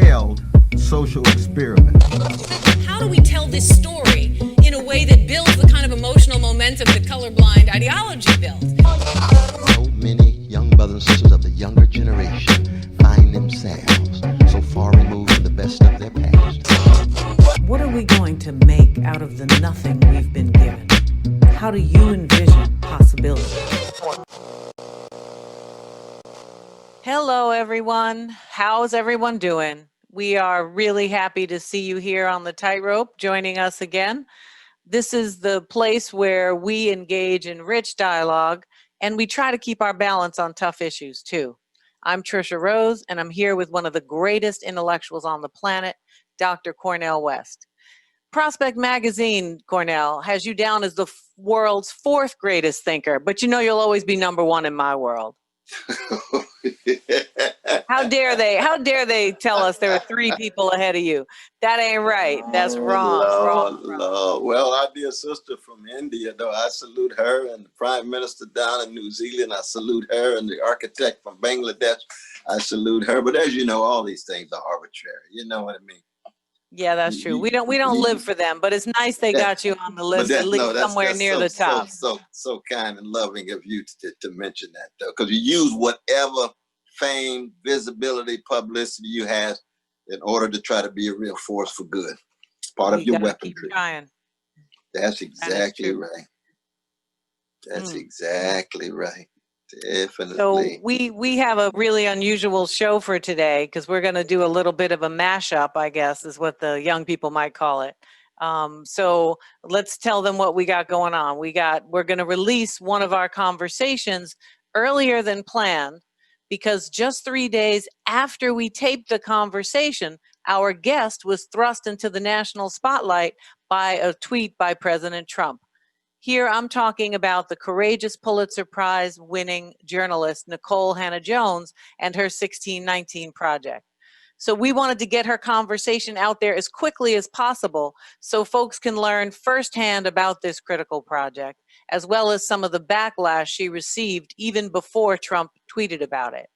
failed social experiment. How do we tell this story in a way that builds the kind of emotional momentum that colorblind ideology builds? So many young brothers and sisters of the younger generation find themselves so far removed from the best of their past. What are we going to make out of the nothing we've been given? How do you envision possibility? Hello, everyone. How's everyone doing? We are really happy to see you here on the Tightrope, joining us again. This is the place where we engage in rich dialogue, and we try to keep our balance on tough issues, too. I'm Tricia Rose, and I'm here with one of the greatest intellectuals on the planet, Dr. Cornel West. Prospect Magazine, Cornel, has you down as the world's fourth greatest thinker, but you know you'll always be number one in my world. How dare they tell us there are three people ahead of you? That ain't right. That's wrong. Lord. Well, our dear sister from India, though, I salute her, and the Prime Minister down in New Zealand, I salute her, and the architect from Bangladesh, I salute her. But as you know, all these things are arbitrary. You know what I mean? Yeah, that's true. We don't live for them, but it's nice they got you on the list, at least somewhere near the top. So kind and loving of you to mention that, though, because you use whatever fame, visibility, publicity you have in order to try to be a real force for good. It's part of your weaponry. Keep trying. That's exactly right. That's exactly right. Definitely. So we have a really unusual show for today because we're going to do a little bit of a mashup, I guess, is what the young people might call it. So let's tell them what we got going on. We're going to release one of our conversations earlier than planned because just 3 days after we taped the conversation, our guest was thrust into the national spotlight by a tweet by President Trump. Here I'm talking about the courageous Pulitzer Prize winning journalist Nikole Hannah-Jones and her 1619 project. So we wanted to get her conversation out there as quickly as possible so folks can learn firsthand about this critical project, as well as some of the backlash she received even before Trump tweeted about it.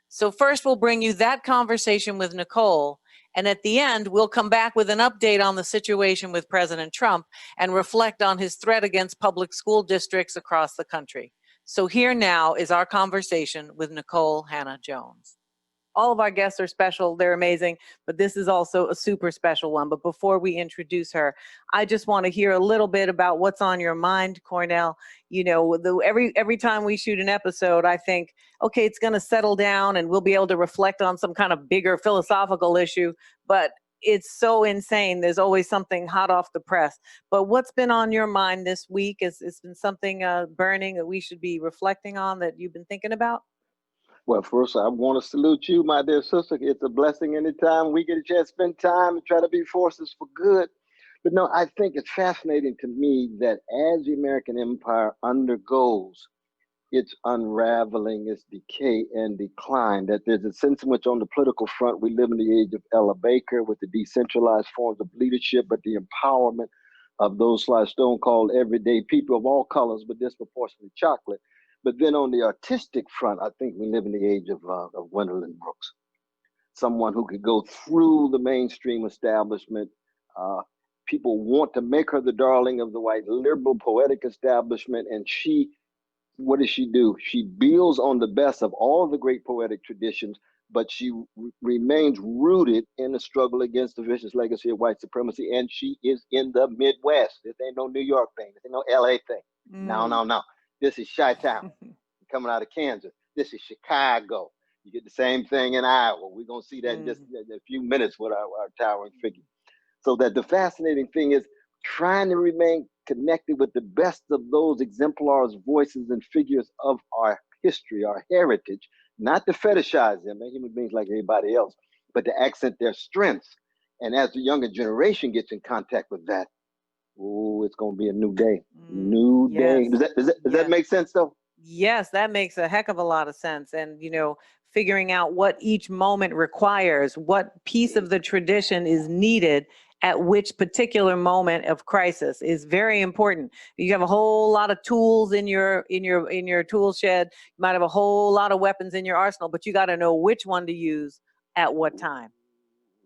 So first we'll bring you that conversation with Nikole, and at the end, we'll come back with an update on the situation with President Trump and reflect on his threat against public school districts across the country. So here now is our conversation with Nikole Hannah-Jones. All of our guests are special, they're amazing, but this is also a super special one. But before we introduce her, I just want to hear a little bit about what's on your mind, Cornel. You know, every time we shoot an episode, I think, okay, it's going to settle down and we'll be able to reflect on some kind of bigger philosophical issue, but it's so insane. There's always something hot off the press. But what's been on your mind this week? It's been something burning that we should be reflecting on that you've been thinking about? Well, first, I want to salute you, my dear sister. It's a blessing anytime we get a chance to spend time and try to be forces for good. But no, I think it's fascinating to me that as the American empire undergoes its unraveling, its decay and decline, that there's a sense in which on the political front, we live in the age of Ella Baker with the decentralized forms of leadership, but the empowerment of those like Stone called everyday people of all colors, but disproportionately chocolate. But then on the artistic front, I think we live in the age of Gwendolyn Brooks, someone who could go through the mainstream establishment. People want to make her the darling of the white liberal poetic establishment. And what does she do? She builds on the best of all the great poetic traditions, but she remains rooted in the struggle against the vicious legacy of white supremacy. And she is in the Midwest. This ain't no New York thing. This ain't no LA thing. No. This is Chi-Town coming out of Kansas. This is Chicago. You get the same thing in Iowa. We're going to see that in just a few minutes with our towering figure. So that the fascinating thing is trying to remain connected with the best of those exemplars, voices, and figures of our history, our heritage, not to fetishize them, they're human beings like everybody else, but to accent their strengths. And as the younger generation gets in contact with that, oh, it's going to be a new day. New day. Does that make sense, though? Yes, that makes a heck of a lot of sense. And, you know, figuring out what each moment requires, what piece of the tradition is needed at which particular moment of crisis is very important. You have a whole lot of tools in your tool shed. You might have a whole lot of weapons in your arsenal, but you got to know which one to use at what time.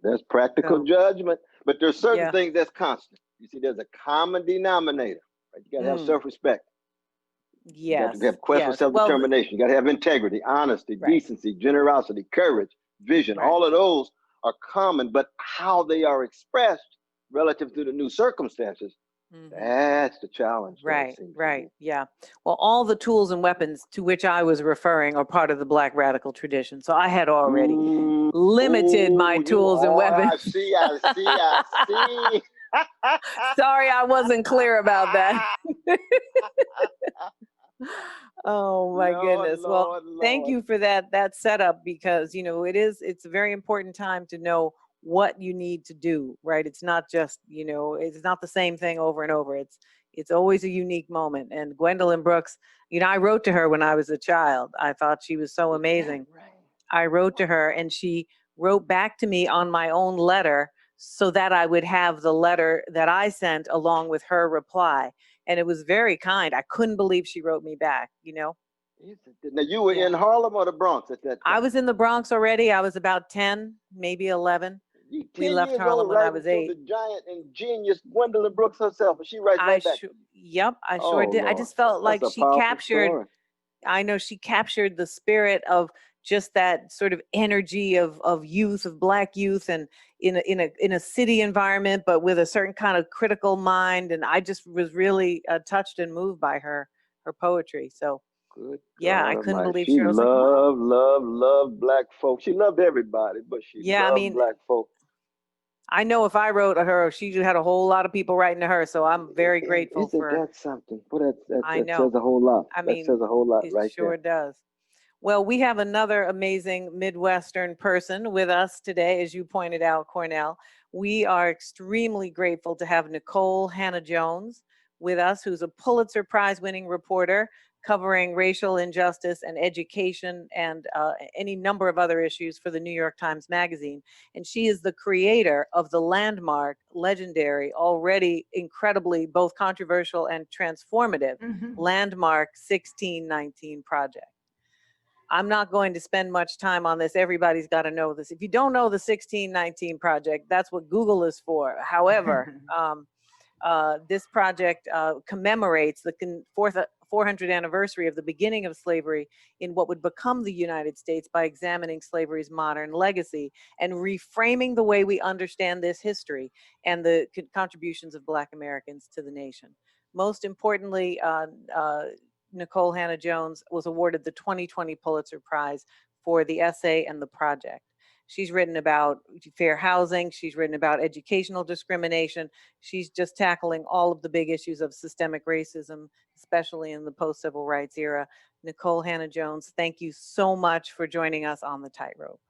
That's practical So, judgment. But there's certain yeah. things that's constant. You see, there's a common denominator. Right? You got to have Mm. self-respect. You got Yes. to have quest for Yes. self-determination. You got to have integrity, honesty, Right. decency, generosity, courage, vision. Right. All of those are common, but how they are expressed relative to the new circumstances, that's the challenge. Right, right, yeah. Well, all the tools and weapons to which I was referring are part of the Black radical tradition. So I had already limited my tools and weapons. I see. Sorry, I wasn't clear about that. Oh my goodness. Well, thank you for that setup, because it's a very important time to know what you need to do, right? It's not just, it's not the same thing over and over. It's always a unique moment. And Gwendolyn Brooks, I wrote to her when I was a child. I thought she was so amazing. I wrote to her and she wrote back to me on my own letter so that I would have the letter that I sent along with her reply. And it was very kind. I couldn't believe she wrote me back, Now, you were in Harlem or the Bronx at that time? I was in the Bronx already. I was about 10, maybe 11. We left Harlem when I was 8. The giant and genius Gwendolyn Brooks herself, and she writes right back. Yep, I sure did. I just felt like she captured, I know she captured the spirit of just that sort of energy of youth, of Black youth, and in a city environment, but with a certain kind of critical mind. And I just was really touched and moved by her poetry. So good, I couldn't believe she I was loved Black folk. She loved everybody, but she loved Black folk. I know if I wrote to her, she had a whole lot of people writing to her. So I'm very grateful for. That's something. Well, that I know. says a whole lot. I mean, that says a whole lot right there. It sure does. Well, we have another amazing Midwestern person with us today, as you pointed out, Cornel. We are extremely grateful to have Nikole Hannah-Jones with us, who's a Pulitzer Prize winning reporter covering racial injustice and education and any number of other issues for the New York Times Magazine. And she is the creator of the landmark, legendary, already incredibly both controversial and transformative landmark 1619 project. I'm not going to spend much time on this. Everybody's got to know this. If you don't know the 1619 project, that's what Google is for. However, this project commemorates the 400th anniversary of the beginning of slavery in what would become the United States by examining slavery's modern legacy and reframing the way we understand this history and the contributions of Black Americans to the nation. Most importantly, Nikole Hannah-Jones was awarded the 2020 Pulitzer Prize for the essay and the project. She's written about fair housing. She's written about educational discrimination. She's just tackling all of the big issues of systemic racism, especially in the post-civil rights era. Nikole Hannah-Jones, thank you so much for joining us on The Tightrope.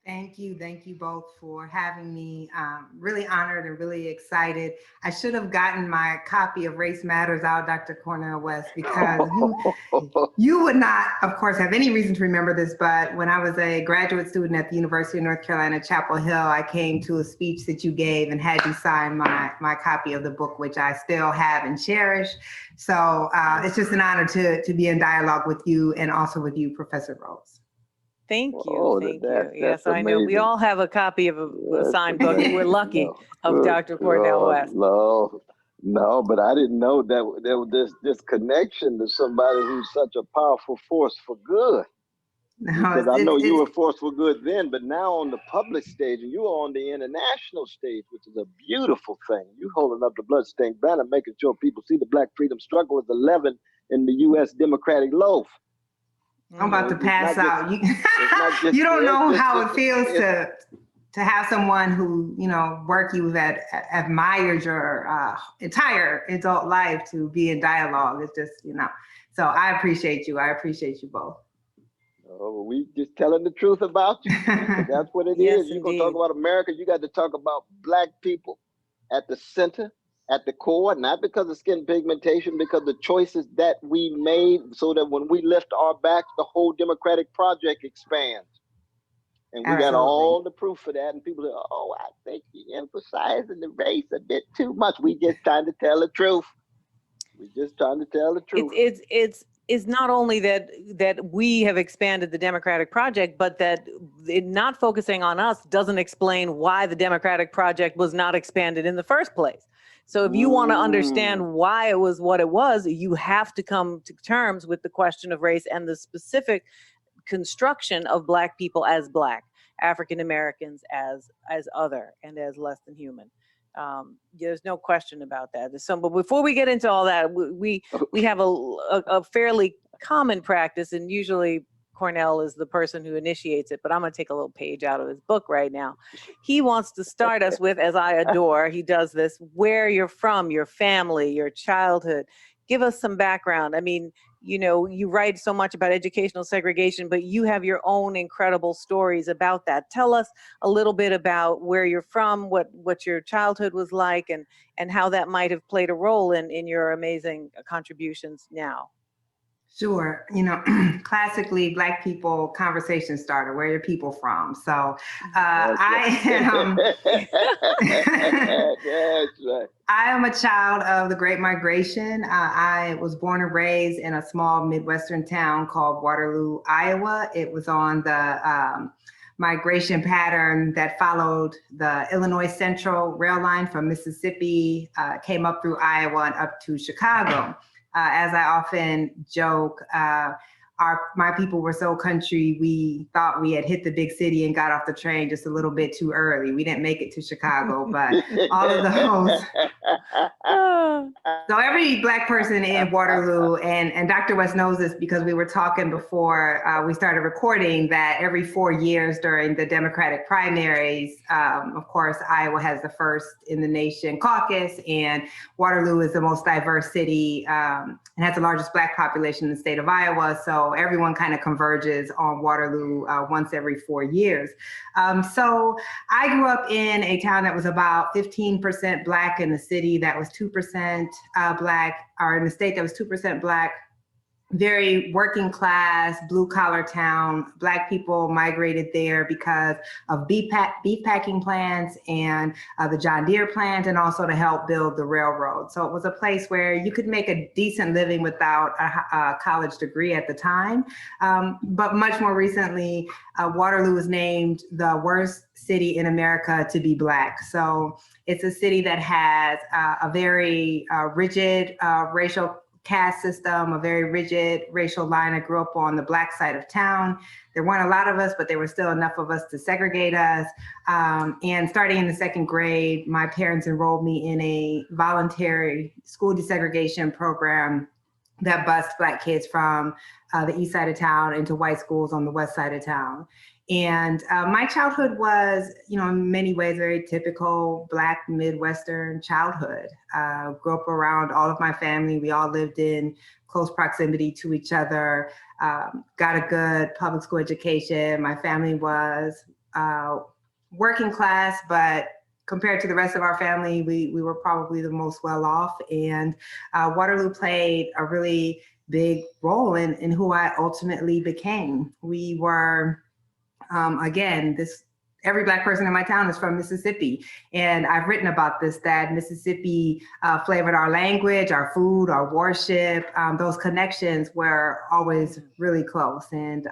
Thank you both for having me. Really honored and really excited. I should have gotten my copy of Race Matters out, Dr. Cornel West, because you would not, of course, have any reason to remember this, but when I was a graduate student at the University of North Carolina, Chapel Hill, I came to a speech that you gave and had you sign my copy of the book, which I still have and cherish. So it's just an honor to be in dialogue with you and also with you, Professor Rose. Thank you. Thank you. Yes, I know. We all have a copy of a signed book. We're lucky of Dr. Cornel West. No, but I didn't know that there was this connection to somebody who's such a powerful force for good. Because I know you were force for good then, but now on the public stage, and you are on the international stage, which is a beautiful thing. You holding up the bloodstained banner, making sure people see the Black freedom struggle is 11 in the U.S. Democratic loaf. I'm about to pass out. You don't know how it feels to have someone who, work you've admired your entire adult life to be in dialogue. It's just, so I appreciate you. I appreciate you both. Oh, we just telling the truth about you. That's what it is. You're going to talk about America, you got to talk about Black people at the center, at the core, not because of skin pigmentation, because the choices that we made so that when we lift our backs, the whole democratic project expands. And we got all the proof for that. And people say, oh, I think you're emphasizing the race a bit too much. We just trying to tell the truth. We're just trying to tell the truth. is not only that we have expanded the Democratic Project, but that it not focusing on us doesn't explain why the Democratic Project was not expanded in the first place. So if you want to understand why it was what it was, you have to come to terms with the question of race and the specific construction of Black people as Black, African Americans as other, and as less than human. There's no question about that. But before we get into all that, we have a fairly common practice, and usually Cornel is the person who initiates it, but I'm going to take a little page out of his book right now. He wants to start us with, as I adore, he does this, where you're from, your family, your childhood. Give us some background. I mean, you know, you write so much about educational segregation, but you have your own incredible stories about that. Tell us a little bit about where you're from, what your childhood was like, and how that might have played a role in your amazing contributions now. Sure. You know, classically, Black people conversation starter. Where are your people from? So I am. That's right. I am a child of the Great Migration. I was born and raised in a small Midwestern town called Waterloo, Iowa. It was on the migration pattern that followed the Illinois Central rail line from Mississippi, came up through Iowa and up to Chicago. As I often joke, my people were so country, we thought we had hit the big city and got off the train just a little bit too early. We didn't make it to Chicago, but all of those. So every Black person in Waterloo, and Dr. West knows this because we were talking before we started recording, that every 4 years during the Democratic primaries, of course, Iowa has the first in the nation caucus, and Waterloo is the most diverse city and has the largest Black population in the state of Iowa. So everyone kind of converges on Waterloo once every 4 years. So I grew up in a town that was about 15% Black, in the city that was 2% Black, or in the state that was 2% Black. Very working class, blue collar town. Black people migrated there because of beef packing plants and the John Deere plant, and also to help build the railroad. So it was a place where you could make a decent living without a college degree at the time. But much more recently, Waterloo was named the worst city in America to be Black. So it's a city that has a very rigid racial caste system, a very rigid racial line. I grew up on the Black side of town. There weren't a lot of us, but there were still enough of us to segregate us. And starting in the second grade, my parents enrolled me in a voluntary school desegregation program that bused Black kids from the east side of town into white schools on the west side of town. And my childhood was, you know, in many ways, very typical Black Midwestern childhood. Grew up around all of my family. We all lived in close proximity to each other, got a good public school education. My family was working class, but compared to the rest of our family, we were probably the most well off. And Waterloo played a really big role in who I ultimately became. We were, again, every Black person in my town is from Mississippi. And I've written about this, that Mississippi flavored our language, our food, our worship. Those connections were always really close. And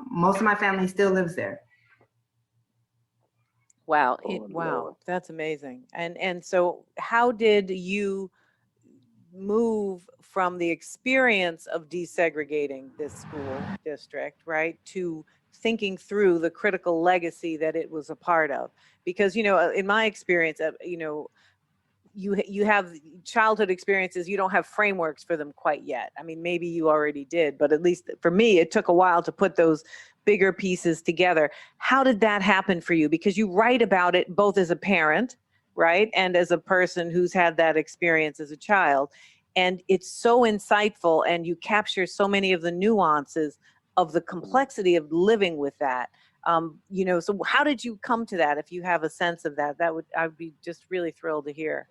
most of my family still lives there. Wow. Wow. That's amazing. And so how did you move from the experience of desegregating this school district, right, to thinking through the critical legacy that it was a part of? Because, you know, in my experience, you know, you have childhood experiences, you don't have frameworks for them quite yet. I mean, maybe you already did, but at least for me, it took a while to put those bigger pieces together. How did that happen for you? Because you write about it both as a parent, right, and as a person who's had that experience as a child. And it's so insightful, and you capture so many of the nuances of the complexity of living with that. You know, so how did you come to that? If you have a sense of that, I'd be just really thrilled to hear.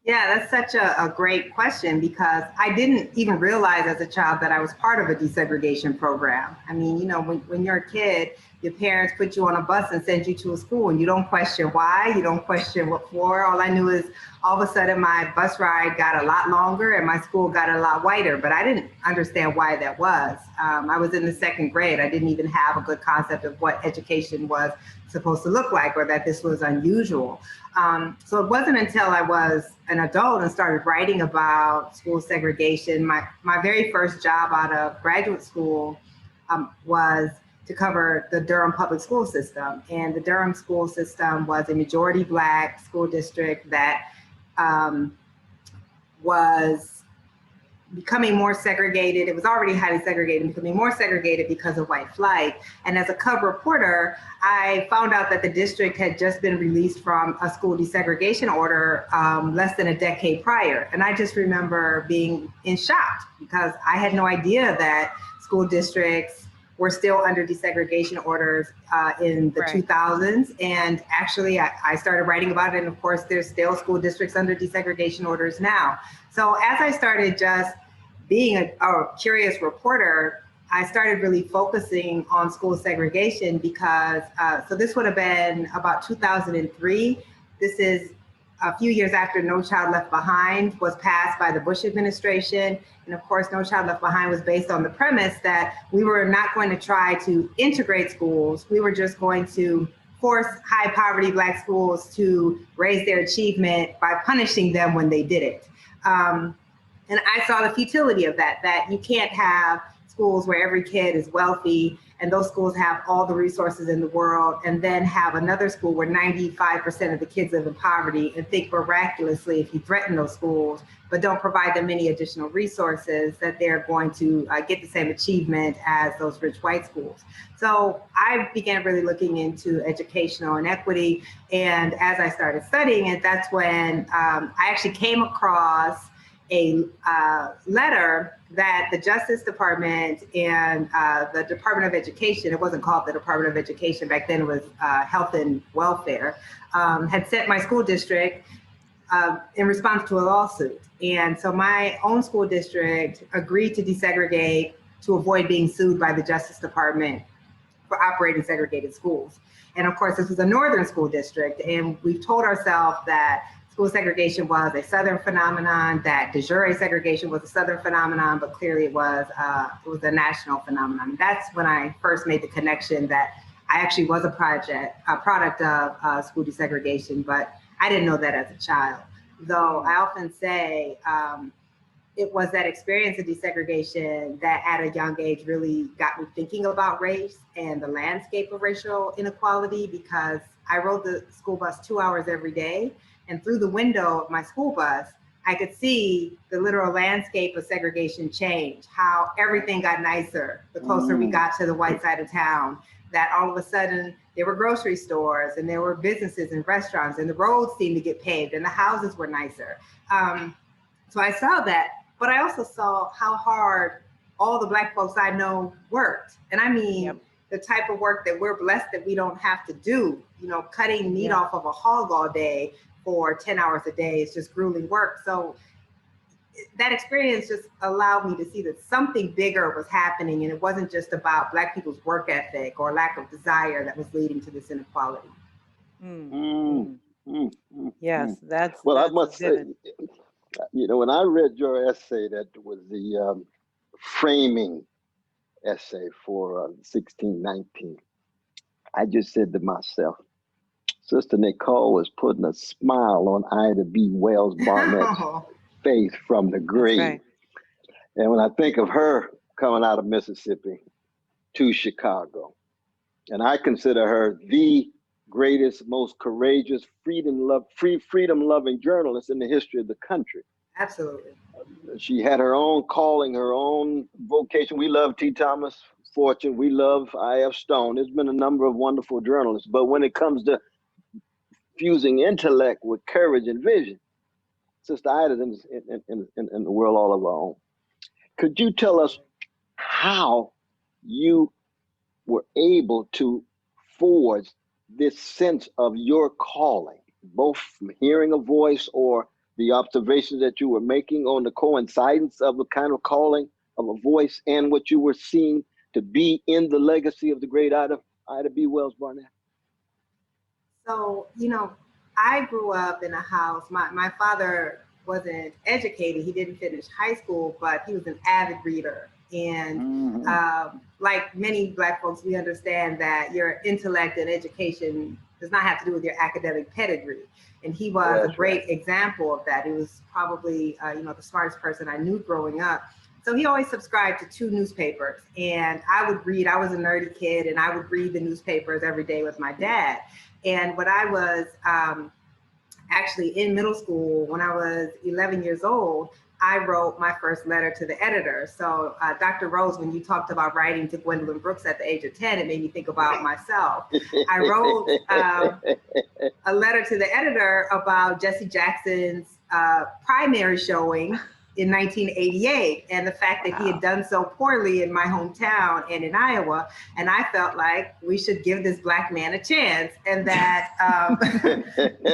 Yeah, that's such a great question, because I didn't even realize as a child that I was part of a desegregation program. I mean, you know, when you're a kid, your parents put you on a bus and send you to a school, and you don't question why, you don't question what for. All I knew is all of a sudden my bus ride got a lot longer and my school got a lot whiter, but I didn't understand why that was. I was in the second grade. I didn't even have a good concept of what education was supposed to look like, or that this was unusual. So it wasn't until I was an adult and started writing about school segregation. My very first job out of graduate school was to cover the Durham public school system. And the Durham school system was a majority Black school district that was becoming more segregated. It was already highly segregated, becoming more segregated because of white flight. And as a cub reporter, I found out that the district had just been released from a school desegregation order less than a decade prior. And I just remember being in shock because I had no idea that school districts were still under desegregation orders in the 2000s. And actually, I started writing about it. And of course, there's still school districts under desegregation orders now. So as I started just being a curious reporter, I started really focusing on school segregation because, so this would have been about 2003. This is a few years after No Child Left Behind was passed by the Bush administration. And of course, No Child Left Behind was based on the premise that we were not going to try to integrate schools. We were just going to force high poverty Black schools to raise their achievement by punishing them when they did it. And I saw the futility of that you can't have schools where every kid is wealthy and those schools have all the resources in the world, and then have another school where 95% of the kids live in poverty and think miraculously if you threaten those schools, but don't provide them any additional resources, that they're going to get the same achievement as those rich white schools. So I began really looking into educational inequity. And as I started studying it, that's when I actually came across a letter that the Justice Department and the Department of Education, it wasn't called the Department of Education back then, it was Health and Welfare, had sent my school district in response to a lawsuit. And so my own school district agreed to desegregate to avoid being sued by the Justice Department for operating segregated schools. And of course, this was a northern school district, and we've told ourselves that school segregation was a Southern phenomenon, that de jure segregation was a Southern phenomenon, but clearly it was a national phenomenon. That's when I first made the connection that I actually was a product of school desegregation, but I didn't know that as a child. Though I often say it was that experience of desegregation that at a young age really got me thinking about race and the landscape of racial inequality, because I rode the school bus 2 hours every day. And through the window of my school bus, I could see the literal landscape of segregation change, how everything got nicer the closer we got to the white side of town, that all of a sudden there were grocery stores and there were businesses and restaurants and the roads seemed to get paved and the houses were nicer. So I saw that, but I also saw how hard all the Black folks I know worked. And I mean, the type of work that we're blessed that we don't have to do, you know, cutting meat off of a hog all day for 10 hours a day is just grueling work. So that experience just allowed me to see that something bigger was happening, and it wasn't just about Black people's work ethic or lack of desire that was leading to this inequality. Yes, that's well, that's I must say, you know, when I read your essay, that was the framing essay for 1619, I just said to myself, Sister Nikole was putting a smile on Ida B. Wells Barnett's face from the grave. Right. And when I think of her coming out of Mississippi to Chicago, and I consider her the greatest, most courageous, freedom-loving journalist in the history of the country. Absolutely. She had her own calling, her own vocation. We love T. Thomas Fortune. We love I.F. Stone. There's been a number of wonderful journalists. But when it comes to fusing intellect with courage and vision, Sister Ida's in the world all of our own. Could you tell us how you were able to forge this sense of your calling, both from hearing a voice or the observations that you were making on the coincidence of a kind of calling of a voice and what you were seeing to be in the legacy of the great Ida? Ida B. Wells Barnett? So, I grew up in a house, my father wasn't educated. He didn't finish high school, but he was an avid reader. And like many Black folks, we understand that your intellect and education does not have to do with your academic pedigree. And he was a great example of that. He was probably, the smartest person I knew growing up. So he always subscribed to 2 newspapers, and I would read. I was a nerdy kid, and I would read the newspapers every day with my dad. And when I was actually in middle school, when I was 11 years old, I wrote my first letter to the editor. So Dr. Rose, when you talked about writing to Gwendolyn Brooks at the age of 10, it made me think about myself. I wrote a letter to the editor about Jesse Jackson's primary showing in 1988, and the fact that he had done so poorly in my hometown and in Iowa. And I felt like we should give this Black man a chance, and that I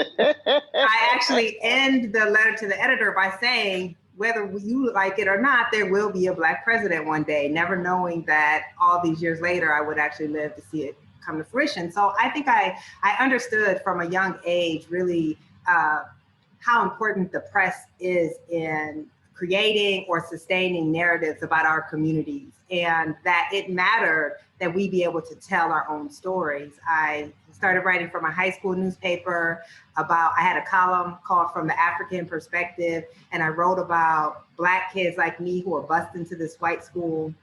actually end the letter to the editor by saying, whether you like it or not, there will be a Black president one day, never knowing that all these years later, I would actually live to see it come to fruition. So I think I understood from a young age really how important the press is in creating or sustaining narratives about our communities, and that it mattered that we be able to tell our own stories. I started writing for my high school newspaper I had a column called From the African Perspective, and I wrote about Black kids like me who were bused into this white school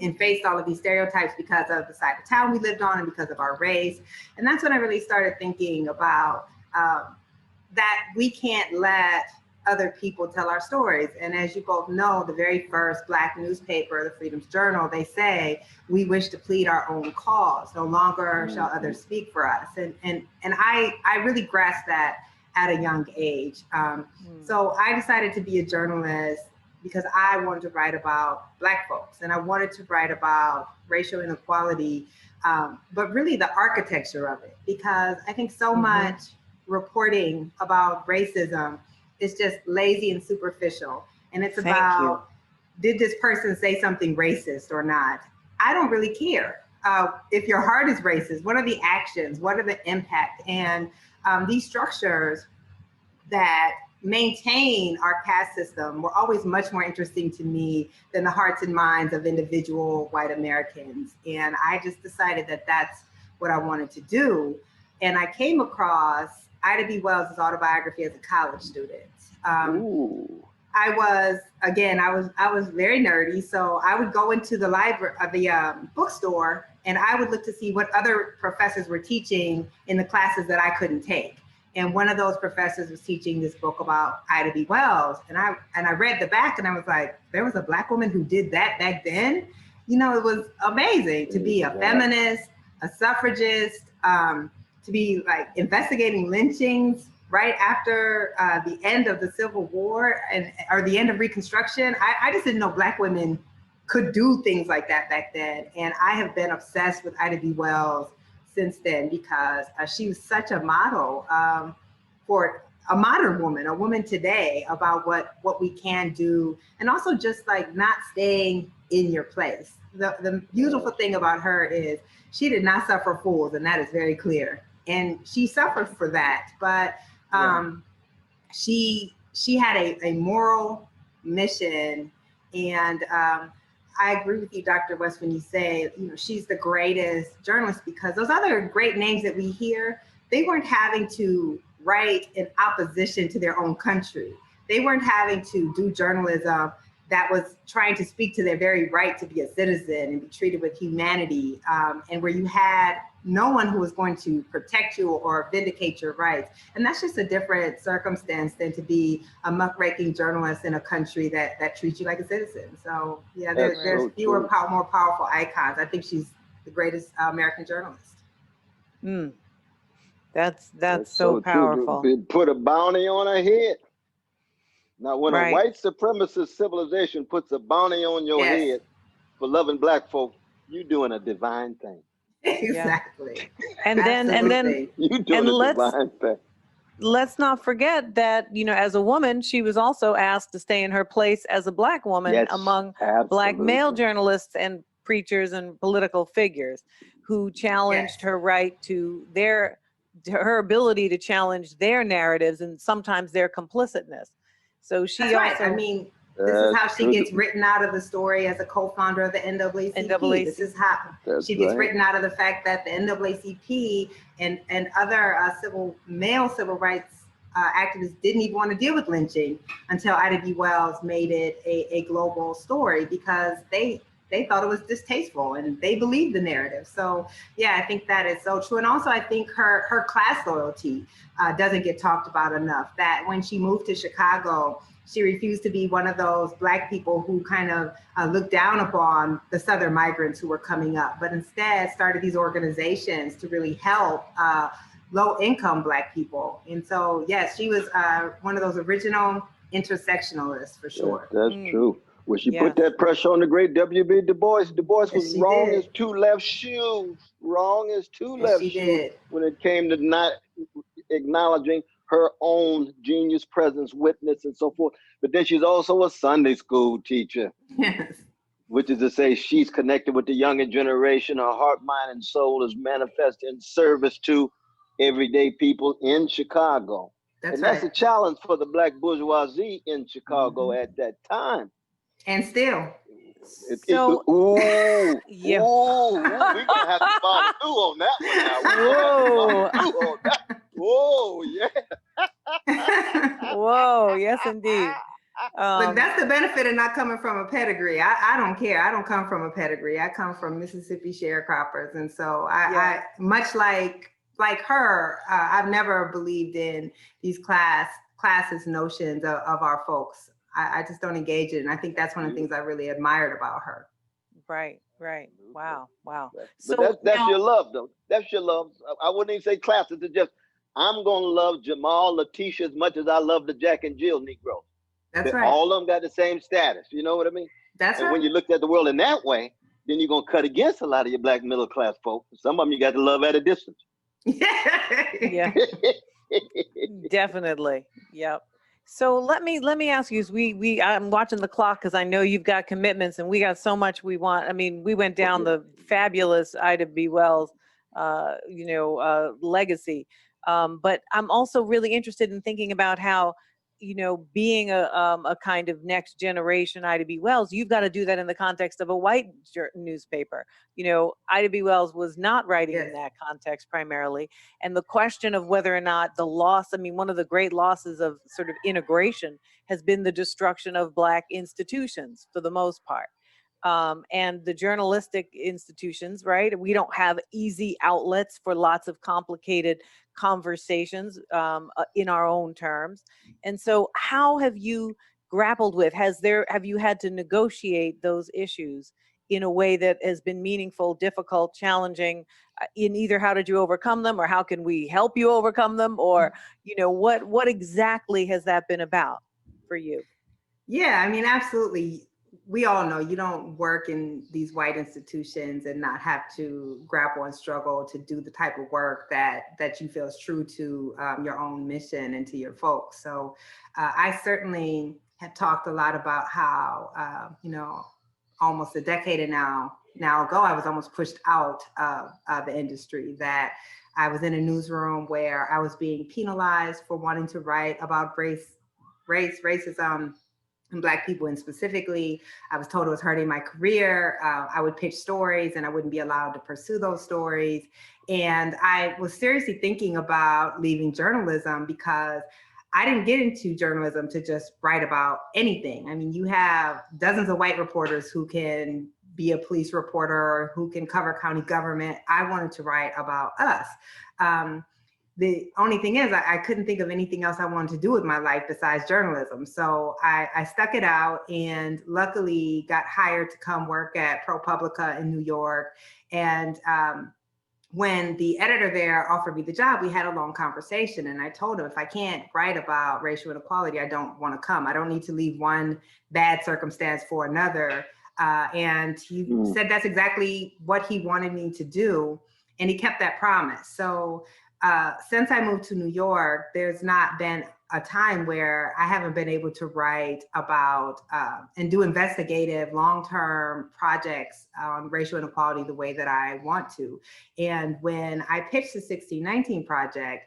and faced all of these stereotypes because of the side of town we lived on and because of our race. And that's when I really started thinking about that we can't let other people tell our stories. And as you both know, the very first Black newspaper, the Freedom's Journal, they say, we wish to plead our own cause. No longer shall others speak for us. And I really grasped that at a young age. So I decided to be a journalist because I wanted to write about Black folks, and I wanted to write about racial inequality, but really the architecture of it, because I think so much reporting about racism is just lazy and superficial. And it's about, did this person say something racist or not? I don't really care. If your heart is racist, what are the actions? What are the impact? And these structures that maintain our caste system were always much more interesting to me than the hearts and minds of individual white Americans. And I just decided that that's what I wanted to do. And I came across Ida B. Wells' autobiography as a college student. I was very nerdy, so I would go into the library, the bookstore, and I would look to see what other professors were teaching in the classes that I couldn't take. And one of those professors was teaching this book about Ida B. Wells, and I read the back, and I was like, there was a Black woman who did that back then. It was amazing to be a feminist, a suffragist, to be like investigating lynchings right after the end of the Civil War or the end of Reconstruction. I just didn't know Black women could do things like that back then. And I have been obsessed with Ida B. Wells since then, because she was such a model for a modern woman, a woman today, about what we can do, and also just like not staying in your place. The beautiful thing about her is she did not suffer fools, and that is very clear. And she suffered for that, but she had a moral mission. And I agree with you, Dr. West, when you say, she's the greatest journalist, because those other great names that we hear, they weren't having to write in opposition to their own country. They weren't having to do journalism that was trying to speak to their very right to be a citizen and be treated with humanity, and where you had no one who was going to protect you or vindicate your rights. And that's just a different circumstance than to be a muckraking journalist in a country that treats you like a citizen. So yeah, there's fewer, more powerful icons. I think she's the greatest American journalist. That's so powerful. True. Put a bounty on her head. Now, when a white supremacist civilization puts a bounty on your head for loving Black folk, you're doing a divine thing. Exactly. And then you doing a divine thing. Let's not forget that, as a woman, she was also asked to stay in her place as a Black woman among Black male journalists and preachers and political figures who challenged her right to her ability to challenge their narratives and sometimes their complicitness. So she That's right. also, I mean, this is how she gets written out of the story as a co-founder of the NAACP. This is how she gets written out of the fact that the NAACP and other male civil rights activists didn't even want to deal with lynching until Ida B. Wells made it a global story, because they thought it was distasteful and they believed the narrative. So yeah, I think that is so true. And also I think her class loyalty doesn't get talked about enough, that when she moved to Chicago, she refused to be one of those Black people who kind of looked down upon the Southern migrants who were coming up, but instead started these organizations to really help low-income Black people. And so, yes, she was one of those original intersectionalists for sure. That's true. When she put that pressure on the great W.B. Du Bois, Du Bois was wrong as two left shoes. Wrong as two left shoes when it came to not acknowledging her own genius, presence, witness, and so forth. But then she's also a Sunday school teacher. Yes. Which is to say, she's connected with the younger generation. Her heart, mind, and soul is manifest in service to everyday people in Chicago. That's a challenge for the Black bourgeoisie in Chicago at that time. And still. So, we're gonna have to follow through on that one now. Whoa, yeah. Whoa, yes, indeed. Look, that's the benefit of not coming from a pedigree. I don't care. I don't come from a pedigree. I come from Mississippi sharecroppers. And so I much like her, I've never believed in these classist notions of our folks. I just don't engage in it. And I think that's one of the things I really admired about her. Right. Wow. But that's your love, though. That's your love. I wouldn't even say classist. It's just, I'm going to love Jamal, Letitia as much as I love the Jack and Jill Negroes. That's right. All of them got the same status. You know what I mean? That's right. And when you look at the world in that way, then you're going to cut against a lot of your Black middle class folks. Some of them you got to love at a distance. Yeah. Definitely. Yep. So let me ask you, I'm watching the clock because I know you've got commitments and we got so much we want. I mean, we went down the fabulous Ida B. Wells, legacy. But I'm also really interested in thinking about how, being a kind of next generation Ida B. Wells, you've got to do that in the context of a white newspaper. Ida B. Wells was not writing in that context primarily. And the question of whether or not the loss, one of the great losses of sort of integration has been the destruction of Black institutions for the most part. And the journalistic institutions, right? We don't have easy outlets for lots of complicated conversations in our own terms. And so how have you grappled with, have you had to negotiate those issues in a way that has been meaningful, difficult, challenging, in either how did you overcome them or how can we help you overcome them, or, what exactly has that been about for you? Yeah, absolutely. We all know you don't work in these white institutions and not have to grapple and struggle to do the type of work that you feel is true to your own mission and to your folks. So I certainly have talked a lot about how, almost a decade now ago, I was almost pushed out of the industry, that I was in a newsroom where I was being penalized for wanting to write about racism, and Black people. And specifically, I was told it was hurting my career. I would pitch stories and I wouldn't be allowed to pursue those stories. And I was seriously thinking about leaving journalism, because I didn't get into journalism to just write about anything. You have dozens of white reporters who can be a police reporter or who can cover county government. I wanted to write about us. The only thing is I couldn't think of anything else I wanted to do with my life besides journalism. So I stuck it out and luckily got hired to come work at ProPublica in New York. And when the editor there offered me the job, we had a long conversation. And I told him, if I can't write about racial inequality, I don't want to come. I don't need to leave one bad circumstance for another. And he said that's exactly what he wanted me to do. And he kept that promise. So since I moved to New York, there's not been a time where I haven't been able to write about and do investigative long-term projects on racial inequality the way that I want to. And when I pitched the 1619 project,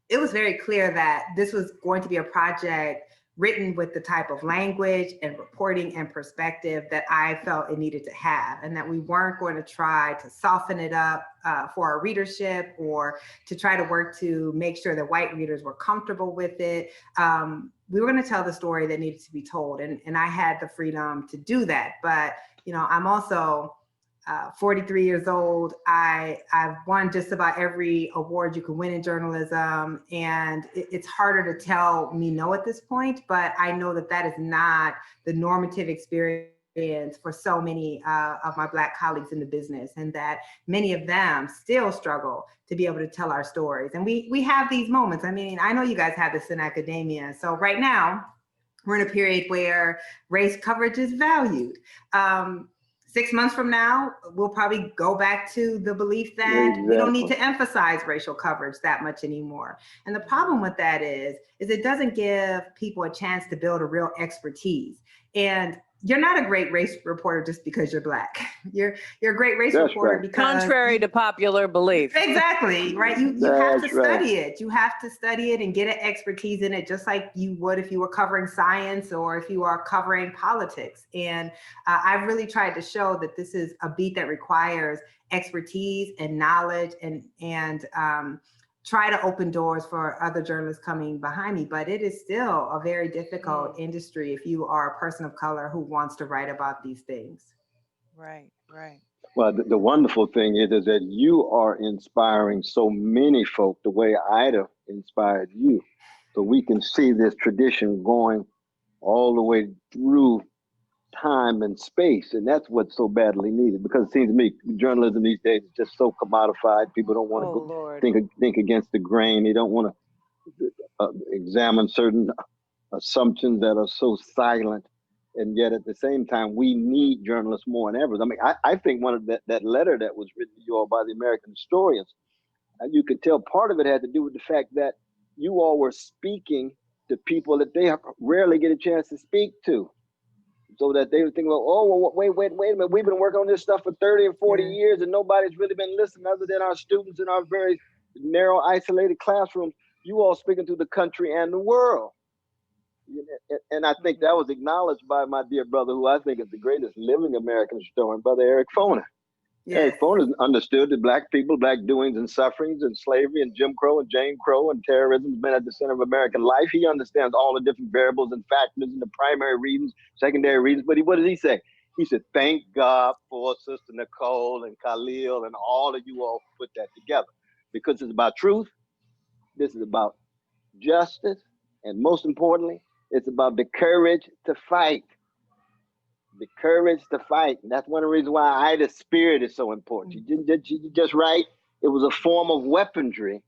it was very clear that this was going to be a project written with the type of language and reporting and perspective that I felt it needed to have, and that we weren't going to try to soften it up for our readership or to try to work to make sure that white readers were comfortable with it. We were going to tell the story that needed to be told, and I had the freedom to do that. But, you know, I'm also 43 years old. I've won just about every award you can win in journalism. And it's harder to tell me no at this point, but I know that that is not the normative experience for so many of my Black colleagues in the business, and that many of them still struggle to be able to tell our stories. And we have these moments. I mean, I know you guys have this in academia. So right now, we're in a period where race coverage is valued. 6 months from now, we'll probably go back to the belief that we don't need to emphasize racial coverage that much anymore. And the problem with that is it doesn't give people a chance to build a real expertise. And you're not a great race reporter just because you're Black. You're a great race reporter because— Contrary to popular belief. Exactly, right? You have to study it. You have to study it and get an expertise in it, just like you would if you were covering science or if you are covering politics. And I've really tried to show that this is a beat that requires expertise and knowledge, and try to open doors for other journalists coming behind me. But it is still a very difficult industry if you are a person of color who wants to write about these things. Right, right. Well, the wonderful thing is that you are inspiring so many folk the way Ida inspired you. So we can see this tradition going all the way through time and space. And that's what's so badly needed, because it seems to me journalism these days is just so commodified. People don't want to think against the grain. They don't want to examine certain assumptions that are so silent. And yet at the same time, we need journalists more than ever. I mean, I think one of that letter that was written to you all by the American historians, you could tell part of it had to do with the fact that you all were speaking to people that they rarely get a chance to speak to. So that they would think, well, oh, wait a minute. We've been working on this stuff for 30 or 40 years and nobody's really been listening other than our students in our very narrow, isolated classrooms. You all speaking to the country and the world. And I think that was acknowledged by my dear brother, who I think is the greatest living American historian, Brother Eric Foner. Eric Foner understood that Black people, Black doings and sufferings and slavery and Jim Crow and Jane Crow and terrorism has been at the center of American life. He understands all the different variables and factors and the primary reasons, secondary reasons. But what does he say? He said, thank God for Sister Nikole and Khalil and all of you all put that together. Because it's about truth. This is about justice. And most importantly, it's about the courage to fight. The courage to fight. And that's one of the reasons why Ida's spirit is so important. She didn't just write. It was a form of weaponry,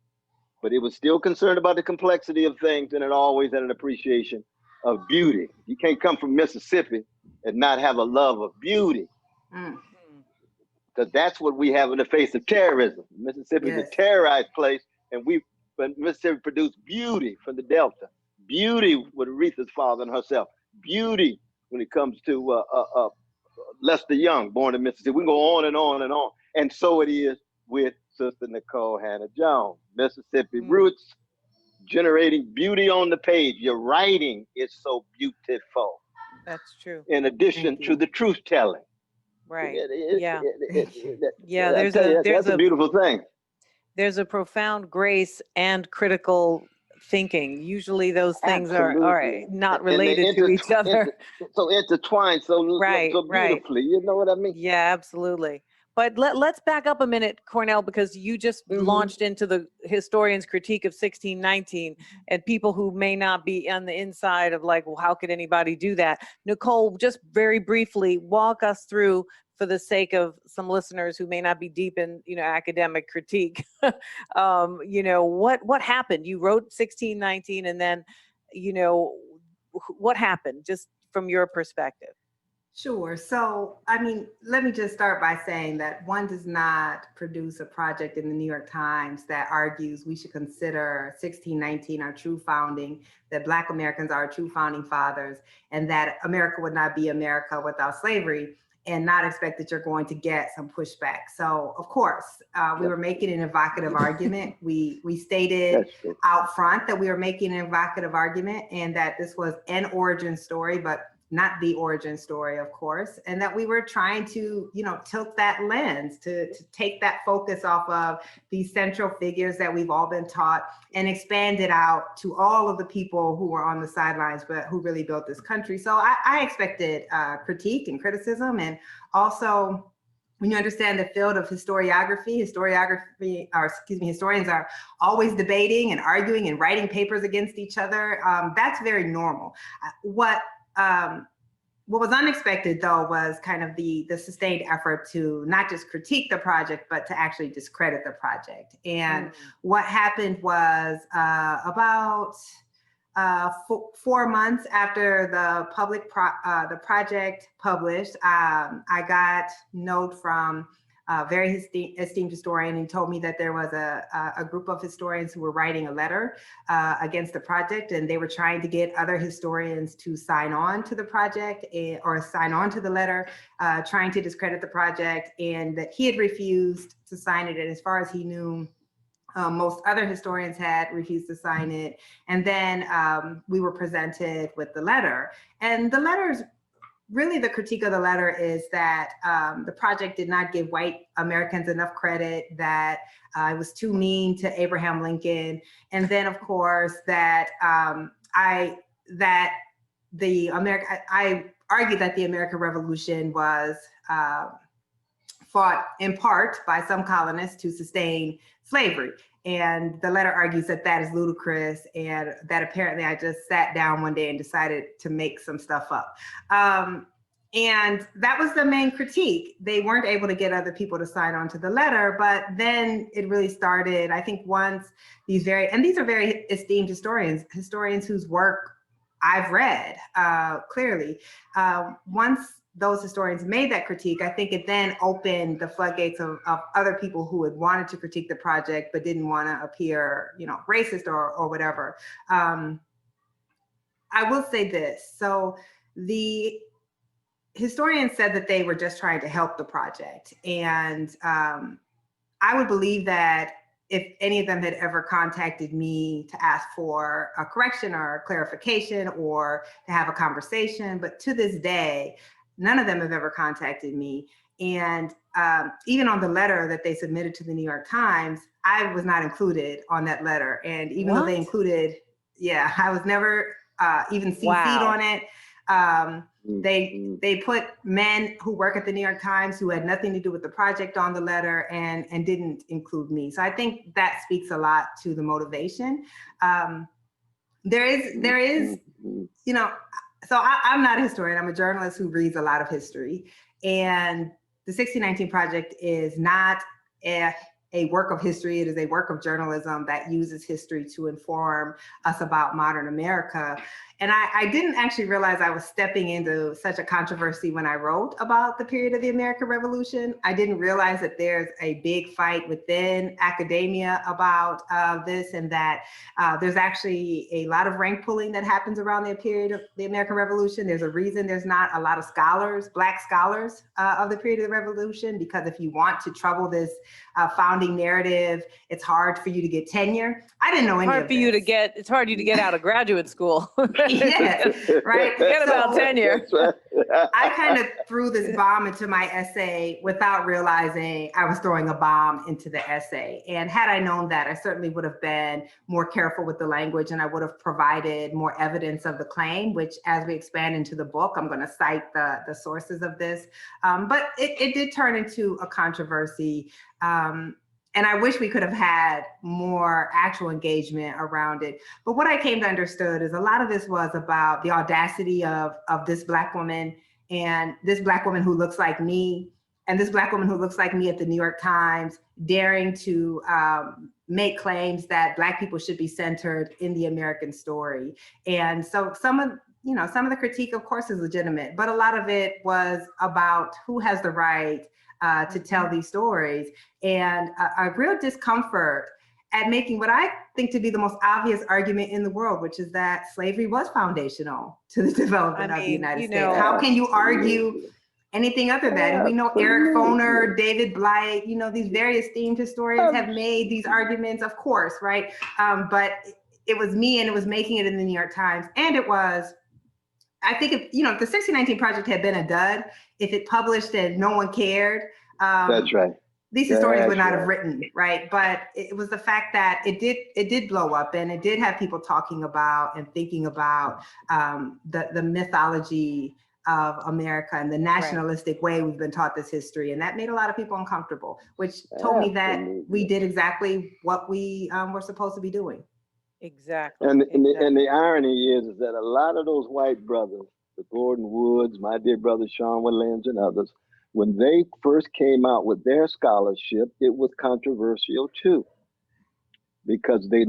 but it was still concerned about the complexity of things, and it always had an appreciation of beauty. You can't come from Mississippi and not have a love of beauty. Because that's what we have in the face of terrorism. Mississippi is a terrorized place, and Mississippi produced beauty from the Delta. Beauty with Aretha's father and herself. Beauty when it comes to Lester Young, born in Mississippi. We can go on and on and on. And so it is with Sister Nikole Hannah-Jones. Mississippi roots, generating beauty on the page. Your writing is so beautiful. That's true. In addition to the truth telling. Right. That's a beautiful thing. There's a profound grace and critical thinking. Usually those things are not related to each other. So intertwined so beautifully. You know what I mean? Yeah, absolutely. But let's back up a minute, Cornel, because you just launched into the historian's critique of 1619, and people who may not be on the inside of like, well, how could anybody do that? Nikole, just very briefly, walk us through, for the sake of some listeners who may not be deep in, academic critique, what happened? You wrote 1619, and then, what happened, just from your perspective? Sure. So, I mean, let me just start by saying that one does not produce a project in the New York Times that argues we should consider 1619 our true founding, that Black Americans are our true founding fathers, and that America would not be America without slavery, and not expect that you're going to get some pushback. So, of course, we were making an evocative argument. We stated out front that we were making an evocative argument and that this was an origin story, but not the origin story, of course, and that we were trying to, tilt that lens to take that focus off of these central figures that we've all been taught and expand it out to all of the people who were on the sidelines, but who really built this country. So I expected critique and criticism, and also, when you understand the field of historians are always debating and arguing and writing papers against each other. That's very normal. What was unexpected, though, was kind of the sustained effort to not just critique the project, but to actually discredit the project. And what happened was about 4 months after the project published, I got note from a very esteemed historian, and he told me that there was a group of historians who were writing a letter against the project, and they were trying to get other historians to sign on to the project or sign on to the letter, trying to discredit the project, and that he had refused to sign it. And as far as he knew, most other historians had refused to sign it. And then we were presented with the letter. And the letter's really, the critique of the letter is that the project did not give white Americans enough credit, that it was too mean to Abraham Lincoln. And then, of course, that I argued that the American Revolution was fought in part by some colonists to sustain slavery. And the letter argues that that is ludicrous, and that apparently I just sat down one day and decided to make some stuff up. And that was the main critique. They weren't able to get other people to sign on to the letter, but then it really started, I think, once these are very esteemed historians whose work I've read clearly. Once those historians made that critique, I think it then opened the floodgates of other people who had wanted to critique the project but didn't want to appear, racist or whatever. I will say this. So the historians said that they were just trying to help the project. And I would believe that if any of them had ever contacted me to ask for a correction or a clarification or to have a conversation, but to this day, none of them have ever contacted me. And even on the letter that they submitted to the New York Times, I was not included on that letter. And even though they included, I was never even CC'd on it. They put men who work at the New York Times who had nothing to do with the project on the letter and didn't include me. So I think that speaks a lot to the motivation. There is, so I'm not a historian. I'm a journalist who reads a lot of history. And the 1619 Project is not a work of history. It is a work of journalism that uses history to inform us about modern America. And I didn't actually realize I was stepping into such a controversy when I wrote about the period of the American Revolution. I didn't realize that there's a big fight within academia about this, and that there's actually a lot of rank pulling that happens around the period of the American Revolution. There's a reason there's not a lot of scholars, Black scholars of the period of the Revolution, because if you want to trouble this founding narrative, it's hard for you to get tenure. I didn't know any of this. It's hard for you to get out of graduate school. Yes, right. Forget about tenure. I kind of threw this bomb into my essay without realizing I was throwing a bomb into the essay. And had I known that, I certainly would have been more careful with the language, and I would have provided more evidence of the claim, which, as we expand into the book, I'm going to cite the sources of this. But it did turn into a controversy. And I wish we could have had more actual engagement around it. But what I came to understand is a lot of this was about the audacity of this Black woman, and this Black woman who looks like me, and this Black woman who looks like me at the New York Times, daring to make claims that Black people should be centered in the American story. And so some of you know, some of the critique, of course, is legitimate, but a lot of it was about who has the right to tell these stories, and a real discomfort at making what I think to be the most obvious argument in the world, which is that slavery was foundational to the development of the United States. How can you argue anything other than that? And we know Eric Foner, David Blight, you know, these various themed historians have made these arguments, of course, right? But it was me, and it was making it in the New York Times. And it was, I think, if, you know, if the 1619 Project had been a dud, if it published and no one cared, That's right. These historians would not have written, right? But it was the fact that it did blow up, and it did have people talking about and thinking about the mythology of America and the nationalistic way we've been taught this history. And that made a lot of people uncomfortable, which told me that we did exactly what we were supposed to be doing. Exactly. And the irony is that a lot of those white brothers, the Gordon Woods, my dear brother Sean Williams, and others, when they first came out with their scholarship, it was controversial too, because they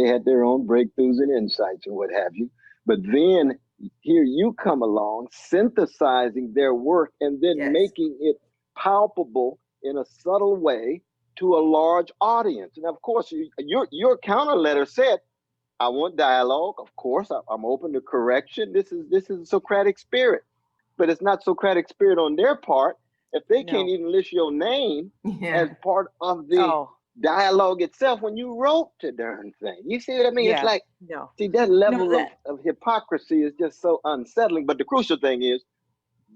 had their own breakthroughs and insights and what have you. But then here you come along, synthesizing their work and then making it palpable in a subtle way to a large audience. And of course, your counter letter said, I want dialogue. Of course, I'm open to correction. This is a Socratic spirit, but it's not Socratic spirit on their part. If they can't even list your name as part of the dialogue itself when you wrote the darn thing. You see what I mean? It's like, see, that level of hypocrisy is just so unsettling. But the crucial thing is,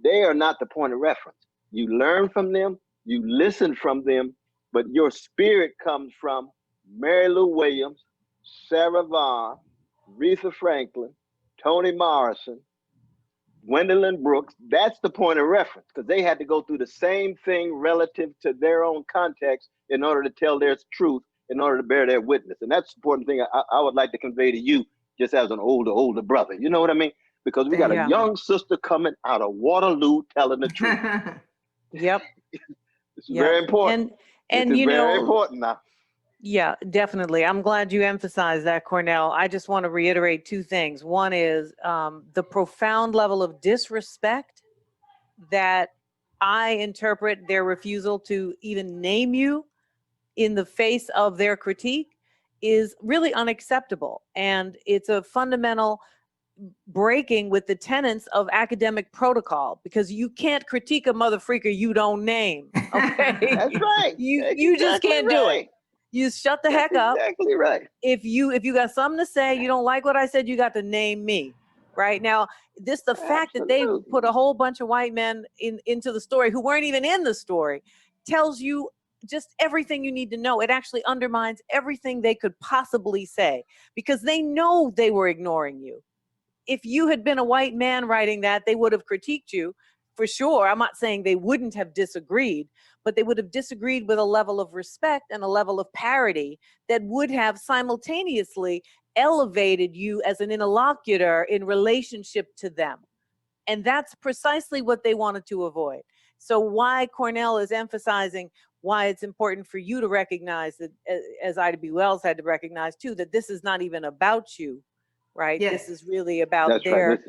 they are not the point of reference. You learn from them, you listen from them, but your spirit comes from Mary Lou Williams, Sarah Vaughan, Aretha Franklin, Toni Morrison, Gwendolyn Brooks. That's the point of reference, because they had to go through the same thing relative to their own context in order to tell their truth, in order to bear their witness. And that's the important thing I would like to convey to you, just as an older brother. You know what I mean? Because we got a young sister coming out of Waterloo telling the truth. It's very important. And you know, very important now. Yeah, definitely. I'm glad you emphasized that, Cornel. I just want to reiterate two things. One is the profound level of disrespect that I interpret their refusal to even name you in the face of their critique is really unacceptable. And it's a fundamental breaking with the tenets of academic protocol, because you can't critique a mother freaker you don't name. Okay. That's right. You just can't do it. You shut the heck up. Exactly right. If you got something to say, you don't like what I said, you got to name me. Right now, the fact that they put a whole bunch of white men into the story who weren't even in the story tells you just everything you need to know. It actually undermines everything they could possibly say, because they know they were ignoring you. If you had been a white man writing that, they would have critiqued you for sure. I'm not saying they wouldn't have disagreed, but they would have disagreed with a level of respect and a level of parity that would have simultaneously elevated you as an interlocutor in relationship to them. And that's precisely what they wanted to avoid. So why Cornel is emphasizing why it's important for you to recognize that, as Ida B. Wells had to recognize too, that this is not even about you, right? This is really about their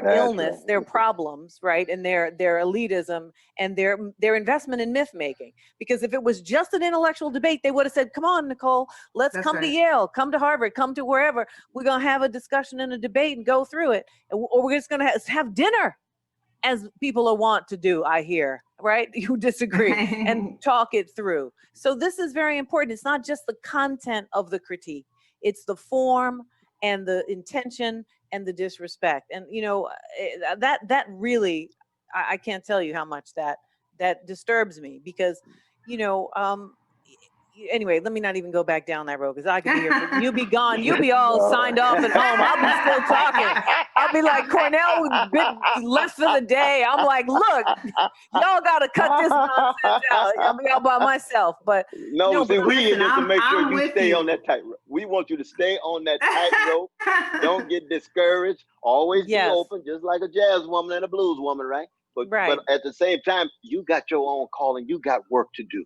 illness, their problems, right? And their elitism and their investment in myth making. Because if it was just an intellectual debate, they would have said, come on, Nikole, let's come to Yale, come to Harvard, come to wherever. We're going to have a discussion and a debate and go through it. Or we're just going to have dinner, as people want to do, I hear, right? You disagree and talk it through. So this is very important. It's not just the content of the critique. It's the form and the intention and the disrespect. And, you know, that really, I can't tell you how much that disturbs me, because, you know, anyway, let me not even go back down that road, because I could be here. You'll be gone. You'll be all signed off at home. I'll be still talking. I'll be like, Cornel left for the day. I'm like, look, y'all got to cut this nonsense out. I'll be all by myself. But no, see, we need to make sure you stay on that tightrope. We want you to stay on that tightrope. Don't get discouraged. Always be open, just like a jazz woman and a blues woman, right? But at the same time, you got your own calling. You got work to do.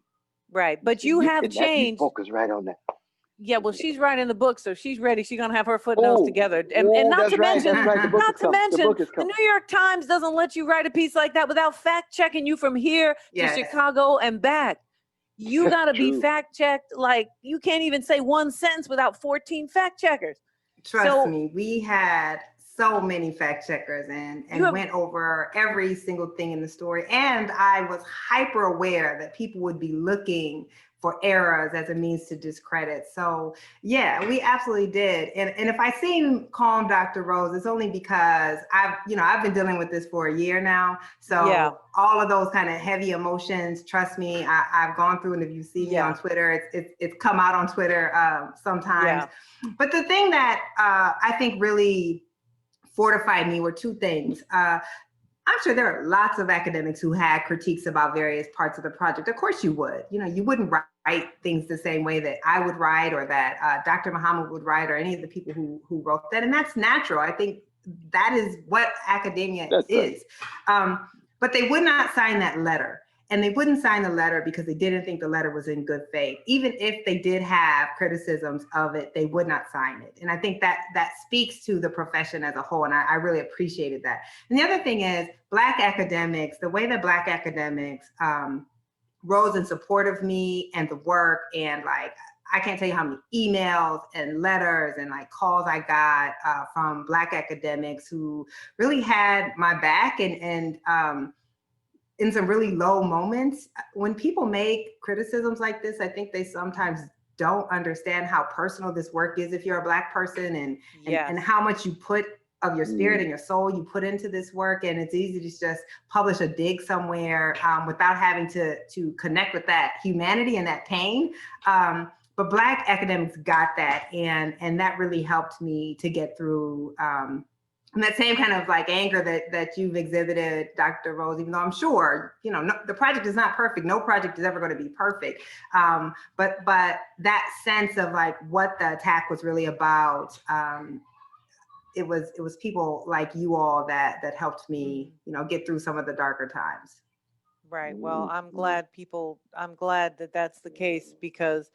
Right, but you have changed. Focus right on that. Yeah, well, she's writing the book, so she's ready. She's gonna have her footnotes together, and not that's to right. mention, That's right. The book not is to coming. The mention, book is the coming. New York Times doesn't let you write a piece like that without fact checking you from here to Yes. Chicago and back. You gotta be True. fact checked. Like you can't even say one sentence without 14 fact checkers. Trust me, we had so many fact checkers and went over every single thing in the story. And I was hyper aware that people would be looking for errors as a means to discredit. So yeah, we absolutely did. And if I seem calm, Dr. Rose, it's only because I've been dealing with this for a year now. So all of those kind of heavy emotions, trust me, I've gone through, and if you see me on Twitter, it's come out on Twitter sometimes. But the thing that I think really fortified me were two things. I'm sure there are lots of academics who had critiques about various parts of the project. Of course you would. You wouldn't write things the same way that I would write, or that Dr. Muhammad would write, or any of the people who wrote that. And that's natural. I think that is what academia is. But they would not sign that letter. And they wouldn't sign the letter because they didn't think the letter was in good faith. Even if they did have criticisms of it, they would not sign it. And I think that speaks to the profession as a whole. And I really appreciated that. And the other thing is Black academics, the way that Black academics rose in support of me and the work, and like, I can't tell you how many emails and letters and like calls I got from Black academics who really had my back, and in some really low moments. When people make criticisms like this, I think they sometimes don't understand how personal this work is if you're a Black person, and how much you put of your spirit and your soul you put into this work. And it's easy to just publish a dig somewhere without having to connect with that humanity and that pain. But Black academics got that, and that really helped me to get through and that same kind of like anger that you've exhibited, Dr. Rose, even though I'm sure, the project is not perfect. No project is ever going to be perfect. But that sense of like what the attack was really about, it was people like you all that helped me, get through some of the darker times. Right. Well, I'm glad that that's the case, because,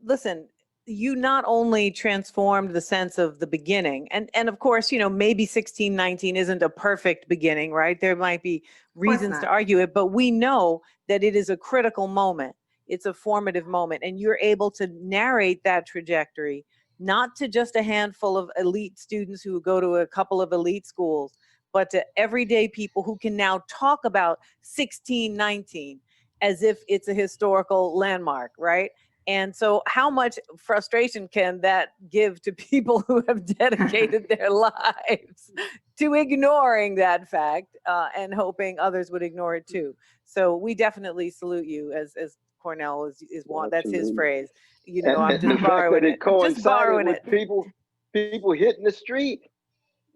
listen, you not only transformed the sense of the beginning, and of course, maybe 1619 isn't a perfect beginning, right? There might be reasons to argue it, but we know that it is a critical moment. It's a formative moment, and you're able to narrate that trajectory, not to just a handful of elite students who go to a couple of elite schools, but to everyday people who can now talk about 1619 as if it's a historical landmark, right? And so how much frustration can that give to people who have dedicated their lives to ignoring that fact and hoping others would ignore it too? So we definitely salute you, as Cornel is one. That's his phrase. I'm just borrowing it. Just borrowing it. People hitting the street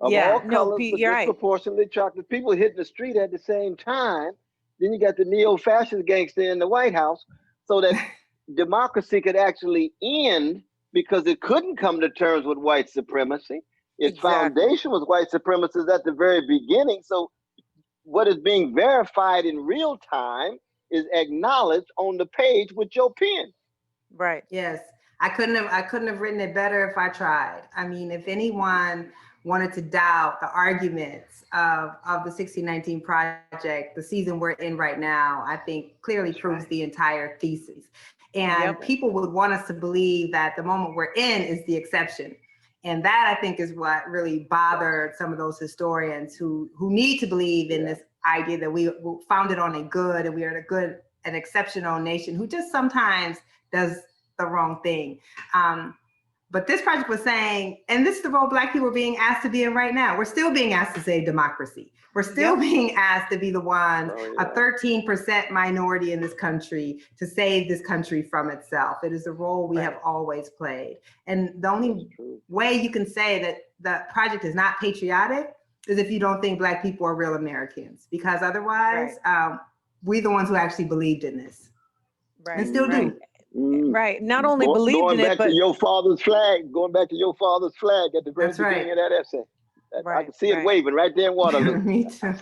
of all colors, but disproportionately chocolate. People hitting the street at the same time. Then you got the neo-fascist gangster in the White House, so that democracy could actually end, because it couldn't come to terms with white supremacy. Its foundation was white supremacists at the very beginning. So what is being verified in real time is acknowledged on the page with your pen. Right. Yes. I couldn't have written it better if I tried. I mean, if anyone wanted to doubt the arguments of the 1619 project, the season we're in right now, I think clearly proves the entire thesis. And people would want us to believe that the moment we're in is the exception. And that, I think, is what really bothered some of those historians who need to believe in this idea that we founded on a good, and we are an exceptional nation who just sometimes does the wrong thing. But this project was saying, and this is the role Black people are being asked to be in right now. We're still being asked to save democracy. We're still being asked to be the ones, a 13% minority in this country, to save this country from itself. It is a role we have always played. And the only way you can say that the project is not patriotic is if you don't think Black people are real Americans, because otherwise, we're the ones who actually believed in this and still do. Right. Not only believed in it, but going back to your father's flag at the very beginning of that essay. I can see it waving right there in Waterloo. Me too.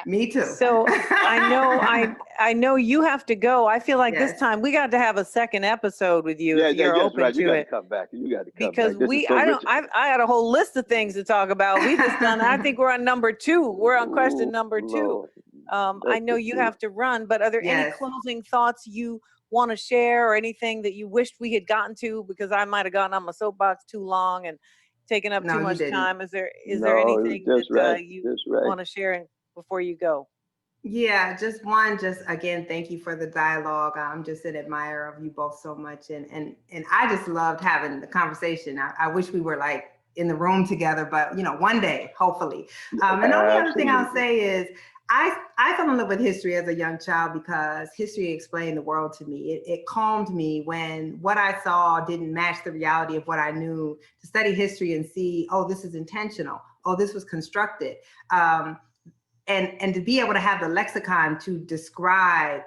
Me too. So I know you have to go. I feel like this Yes. time we got to have a second episode with you Yeah, if you're yes, open right. You to got to it. come back. You got to come Because back. This is so rich. I had a whole list of things to talk about. We just done, I think we're on number 2. We're on question number 2. Lord. I know you have to run, but are there any Yes. closing thoughts you want to share or anything that you wished we had gotten to, because I might have gotten on my soapbox too long and taken up No, too you much didn't. time? Is there No, anything just that right. you Just right. want to share before you go? Yeah, just again, thank you for the dialogue. I'm just an admirer of you both so much. And I just loved having the conversation. I wish we were like in the room together, but one day, hopefully. And the only other thing I'll say is I fell in love with history as a young child because history explained the world to me. It calmed me when what I saw didn't match the reality of what I knew. To study history and see, oh, this is intentional. Oh, this was constructed. And to be able to have the lexicon to describe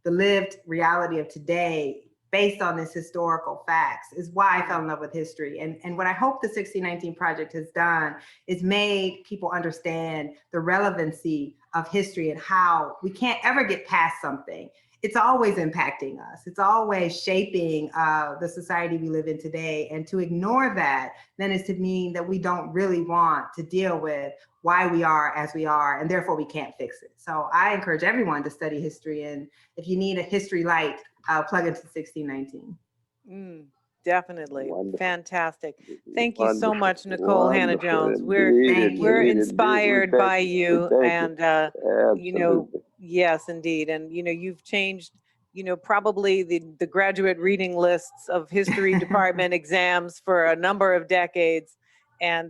the lived reality of today based on this historical facts is why I fell in love with history. And what I hope the 1619 Project has done is made people understand the relevancy of history and how we can't ever get past something. It's always impacting us. It's always shaping the society we live in today. And to ignore that then is to mean that we don't really want to deal with why we are as we are, and therefore we can't fix it. So I encourage everyone to study history. And if you need a history light, plug into 1619. Definitely. Wonderful. Fantastic. Thank you so much, Nikole Wonderful. Hannah-Jones. Indeed, We're indeed, inspired indeed. by you, Thank and Absolutely. yes, indeed. And you've changed, probably the graduate reading lists of history department exams for a number of decades, and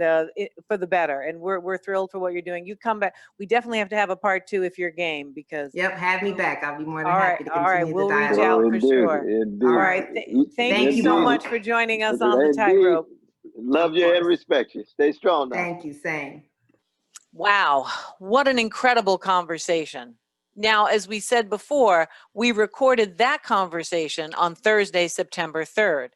for the better. And we're thrilled for what you're doing. You come back. We definitely have to have a part 2 if you're game, because Yep, have me back. I'll be more than all happy to right, all right. continue We'll the reach dialogue. out for sure. Indeed. All right. Thank you so much for joining us on the tightrope. Love Of you and course. respect you. Stay strong now. Thank you. Same. Wow, what an incredible conversation. Now, as we said before, we recorded that conversation on Thursday, September 3rd.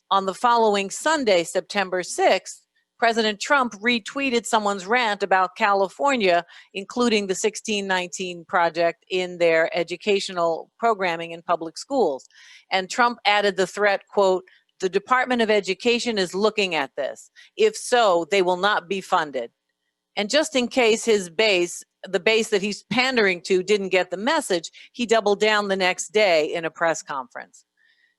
On the following Sunday, September 6th, President Trump retweeted someone's rant about California, including the 1619 Project in their educational programming in public schools. And Trump added the threat, quote, "The Department of Education is looking at this. If so, they will not be funded." And just in case the base that he's pandering to, didn't get the message, he doubled down the next day in a press conference.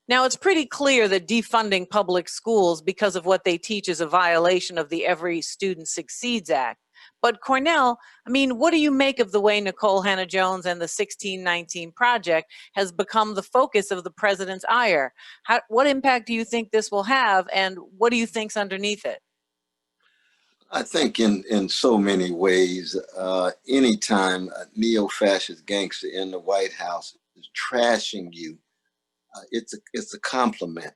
Now, it's pretty clear that defunding public schools because of what they teach is a violation of the Every Student Succeeds Act. But Cornel, what do you make of the way Nikole Hannah-Jones and the 1619 Project has become the focus of the president's ire? What impact do you think this will have, and what do you think's underneath it? I think in so many ways, anytime a neo-fascist gangster in the White House is trashing you, it's a compliment,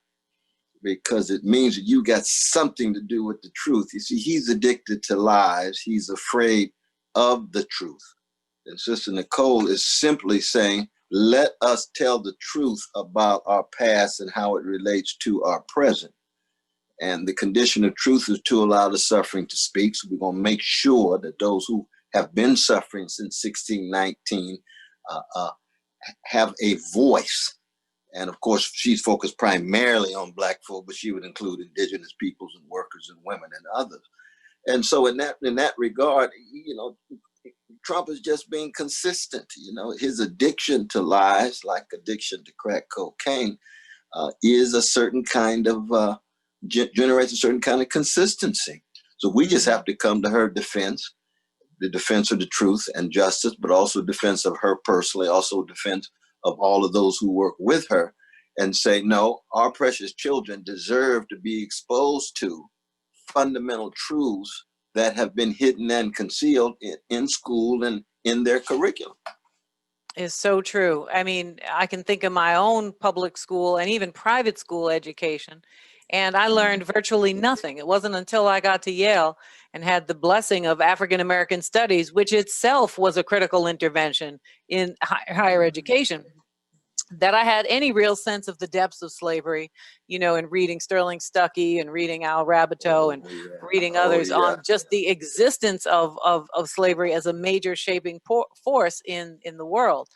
because it means that you got something to do with the truth. You see, he's addicted to lies. He's afraid of the truth. And Sister Nikole is simply saying, let us tell the truth about our past and how it relates to our present. And the condition of truth is to allow the suffering to speak. So we're going to make sure that those who have been suffering since 1619 have a voice. And of course, she's focused primarily on Black folk, but she would include indigenous peoples and workers and women and others. And so in that regard, Trump is just being consistent. His addiction to lies, like addiction to crack cocaine, is a certain kind of, generates a certain kind of consistency. So we just have to come to her defense, the defense of the truth and justice, but also defense of her personally, also defense of all of those who work with her, and say, no, our precious children deserve to be exposed to fundamental truths that have been hidden and concealed in school and in their curriculum. Is so true. I can think of my own public school and even private school education, and I learned virtually nothing. It wasn't until I got to Yale and had the blessing of African American studies, which itself was a critical intervention in higher education, that I had any real sense of the depths of slavery, in reading Sterling Stuckey and reading Al Rabateau and reading others on just the existence of slavery as a major shaping force in the world.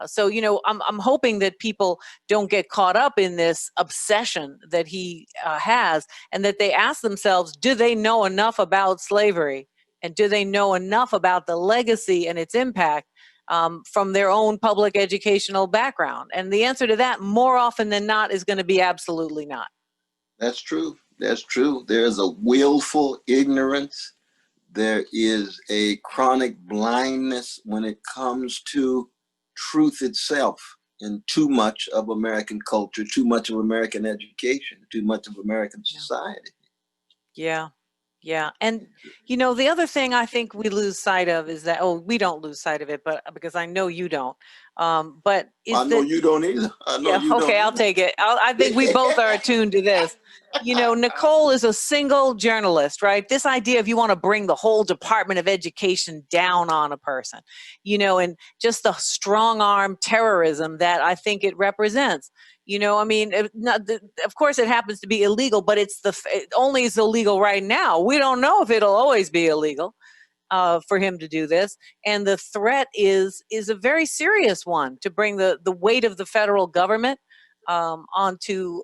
So, I'm hoping that people don't get caught up in this obsession that he has, and that they ask themselves, do they know enough about slavery? And do they know enough about the legacy and its impact from their own public educational background? And the answer to that, more often than not, is going to be absolutely not. That's true. That's true. There's a willful ignorance. There is a chronic blindness when it comes to truth itself in too much of American culture, too much of American education, too much of American society. Yeah. Yeah. And, the other thing I think we lose sight of is that, we don't lose sight of it, but because I know you don't. But I know you don't either. I know you don't. Okay, I'll take it. I think we both are attuned to this. Nikole is a single journalist, right? This idea of you want to bring the whole Department of Education down on a person, and just the strong arm terrorism that I think it represents. Of course it happens to be illegal, but it only is illegal right now. We don't know if it'll always be illegal for him to do this. And the threat is a very serious one, to bring the weight of the federal government onto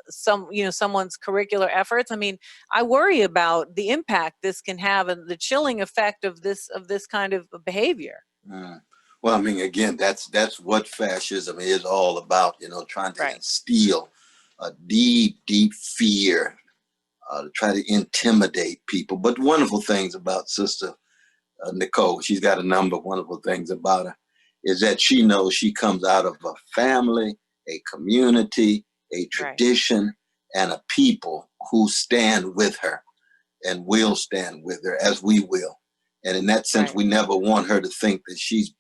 someone's curricular efforts. I mean, I worry about the impact this can have and the chilling effect of this kind of behavior. Well, I mean, again, that's what fascism is all about, trying to instill a deep, deep fear, to try to intimidate people. But wonderful things about Sister Nikole, she's got a number of wonderful things about her, is that she knows she comes out of a family, a community, a tradition, and a people who stand with her and will stand with her, as we will. And in that sense, we never want her to think that she's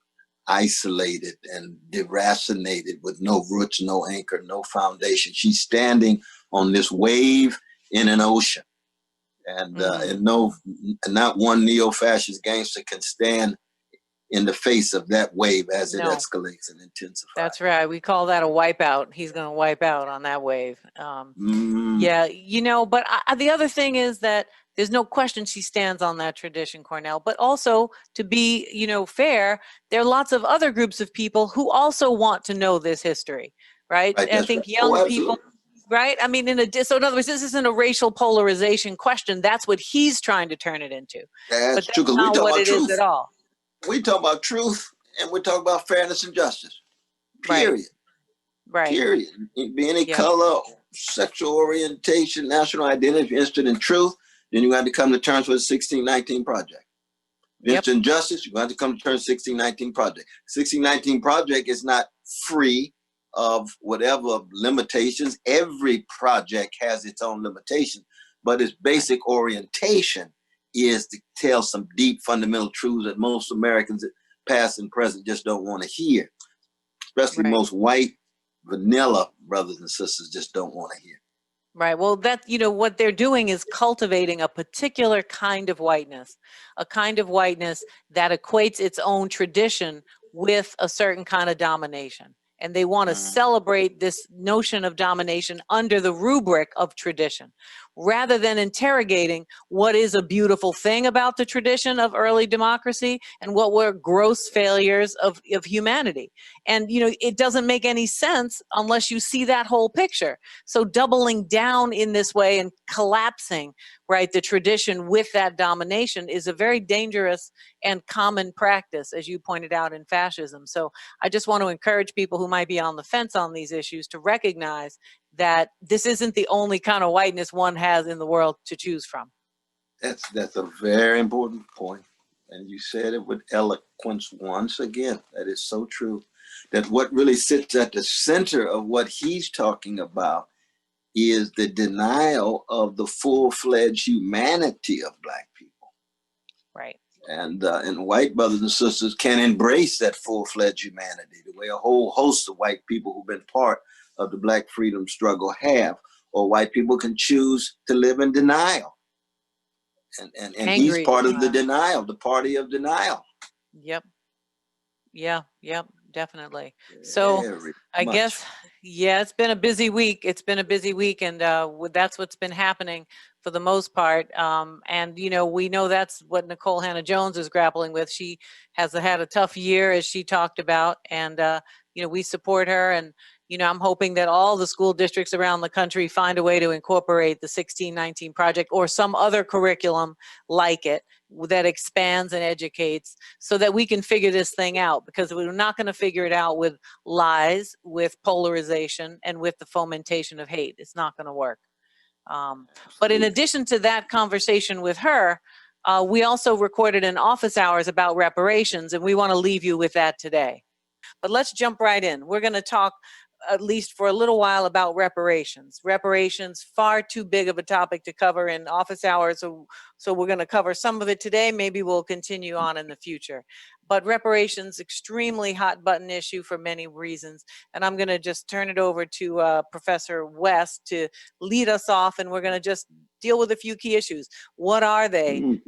isolated and deracinated with no roots, no anchor, no foundation. She's standing on this wave in an ocean. And not one neo-fascist gangster can stand in the face of that wave as it escalates and intensifies. That's right. We call that a wipeout. He's going to wipe out on that wave. Yeah, but the other thing is that there's no question she stands on that tradition, Cornel. But also, to be, fair, there are lots of other groups of people who also want to know this history, right? I think young people, right? I mean, so in other words, this isn't a racial polarization question. That's what he's trying to turn it into. That's true, because we talk about truth. At all. We talk about truth, and we talk about fairness and justice. Period. Right. Period. Be any color, sexual orientation, national identity. If you're interested in truth, then you got to come to terms with the 1619 Project. If you're interested in justice, you got to come to terms with the 1619 Project. 1619 Project is not free of whatever limitations. Every project has its own limitations, but its basic orientation is to tell some deep fundamental truths that most Americans, past and present, just don't want to hear. Especially most white vanilla brothers and sisters just don't want to hear. Right. Well, what they're doing is cultivating a particular kind of whiteness, a kind of whiteness that equates its own tradition with a certain kind of domination. And they want to celebrate this notion of domination under the rubric of tradition, rather than interrogating what is a beautiful thing about the tradition of early democracy and what were gross failures of humanity. And, it doesn't make any sense unless you see that whole picture. So doubling down in this way and collapsing, the tradition with that domination is a very dangerous and common practice, as you pointed out, in fascism. So I just want to encourage people who might be on the fence on these issues to recognize that this isn't the only kind of whiteness one has in the world to choose from. That's a very important point. And you said it with eloquence once again. That is so true. That what really sits at the center of what he's talking about is the denial of the full-fledged humanity of Black people. Right. And white brothers and sisters can embrace that full-fledged humanity the way a whole host of white people who've been part of the Black freedom struggle have, or white people can choose to live in denial. And he's part of the denial, the party of denial. Yep. Yeah. definitely. So Very I much. guess, yeah, it's been a busy week. It's been a busy week, and that's what's been happening for the most part. And we know that's what Nikole Hannah-Jones is grappling with. She has had a tough year, as she talked about, and we support her. And I'm hoping that all the school districts around the country find a way to incorporate the 1619 project or some other curriculum like it that expands and educates, so that we can figure this thing out, because we're not going to figure it out with lies, with polarization, and with the fomentation of hate. It's not going to work. But in addition to that conversation with her, we also recorded an office hours about reparations, and we want to leave you with that today. But let's jump right in. We're going to talk, at least for a little while, about reparations. Reparations, far too big of a topic to cover in office hours, so we're going to cover some of it today. Maybe we'll continue on in the future. But reparations, extremely hot button issue for many reasons. And I'm going to just turn it over to Professor West to lead us off, and we're going to just deal with a few key issues. What are they?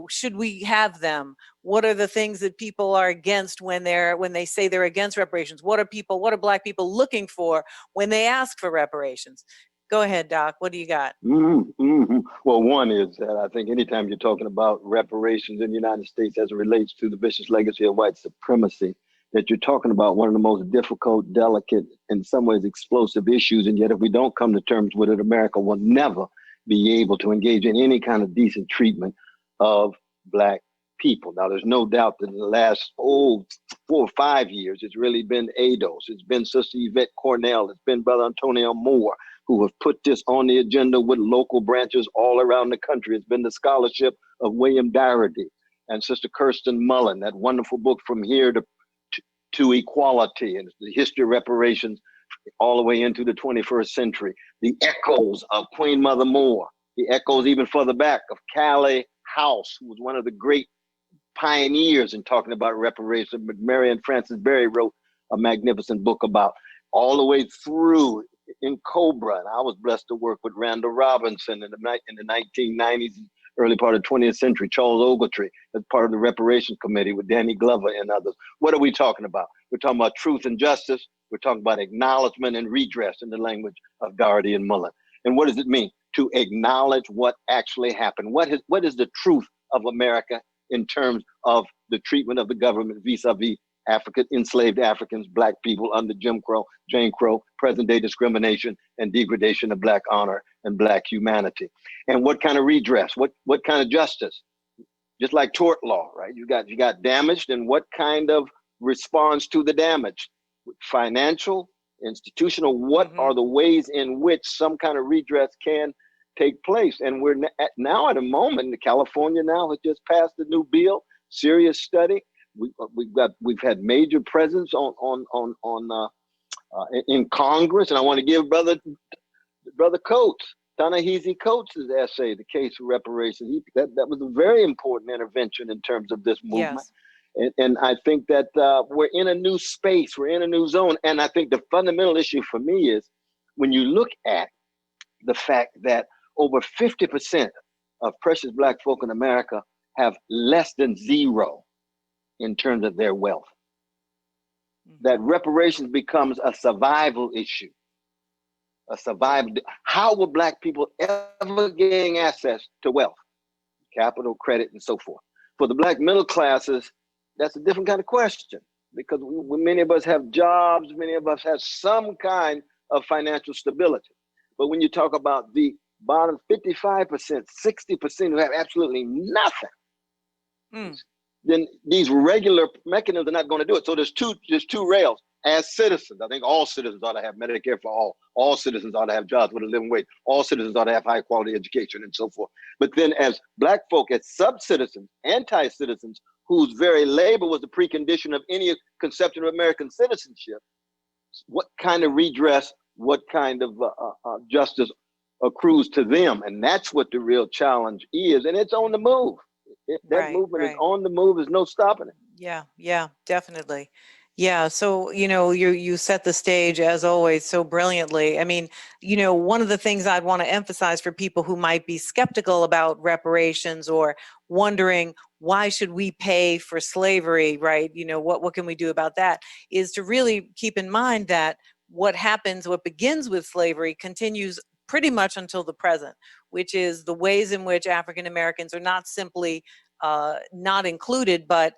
Should we have them? What are the things that people are against when they say they're against reparations? What are Black people looking for when they ask for reparations? Go ahead, Doc. What do you got? Well, one is that I think anytime you're talking about reparations in the United States as it relates to the vicious legacy of white supremacy, that you're talking about one of the most difficult, delicate, in some ways explosive issues. And yet if we don't come to terms with it, America will never be able to engage in any kind of decent treatment of Black people. Now, there's no doubt that in the last 4 or 5 years, it's really been ADOS, it's been Sister Yvette Cornel, it's been Brother Antonio Moore, who have put this on the agenda with local branches all around the country. It's been the scholarship of William Darity and Sister Kirsten Mullen, that wonderful book, From Here to Equality, and the history of reparations all the way into the 21st century. The echoes of Queen Mother Moore, the echoes even further back of Callie House, who was one of the great pioneers in talking about reparations. But Marion Francis Berry wrote a magnificent book about, all the way through in Cobra. And I was blessed to work with Randall Robinson in the 1990s and early part of the 20th century, Charles Ogletree as part of the Reparations Committee with Danny Glover and others. What are we talking about? We're talking about truth and justice. We're talking about acknowledgement and redress in the language of Doherty and Mullen. And what does it mean to acknowledge what actually happened? What is the truth of America in terms of the treatment of the government vis-a-vis enslaved Africans, Black people under Jim Crow, Jane Crow, present day discrimination and degradation of Black honor and Black humanity? And what kind of redress? What kind of justice? Just like tort law, right? You got damaged, and what kind of response to the damage? Financial, institutional, what are the ways in which some kind of redress can take place? And we're now at a moment, California now has just passed a new bill, serious study. We've had major presence in Congress, and I want to give Brother Coates, Ta-Nehisi Coates' essay, The Case for Reparations. That was a very important intervention in terms of this movement. Yes. And I think that we're in a new space, we're in a new zone. And I think the fundamental issue for me is when you look at the fact that over 50% of precious Black folk in America have less than zero in terms of their wealth, that reparations becomes a survival issue. How will Black people ever gain access to wealth, capital, credit, and so forth? For the Black middle classes, that's a different kind of question, because many of us have jobs, many of us have some kind of financial stability. But when you talk about the bottom 55%, 60% who have absolutely nothing, then these regular mechanisms are not going to do it. So there's two rails. As citizens, I think all citizens ought to have Medicare for all. All citizens ought to have jobs with a living wage. All citizens ought to have high quality education and so forth. But then as Black folk, as sub-citizens, anti-citizens, whose very labor was the precondition of any conception of American citizenship, what kind of redress, what kind of justice accrues to them? And that's what the real challenge is. And it's on the move. That movement is on the move. There's no stopping it. Yeah, definitely. Yeah, so you set the stage as always so brilliantly. I mean, one of the things I'd want to emphasize for people who might be skeptical about reparations or wondering why should we pay for slavery, right? You know, what can we do about that? Is to really keep in mind that what begins with slavery continues pretty much until the present, which is the ways in which African Americans are not simply not included, but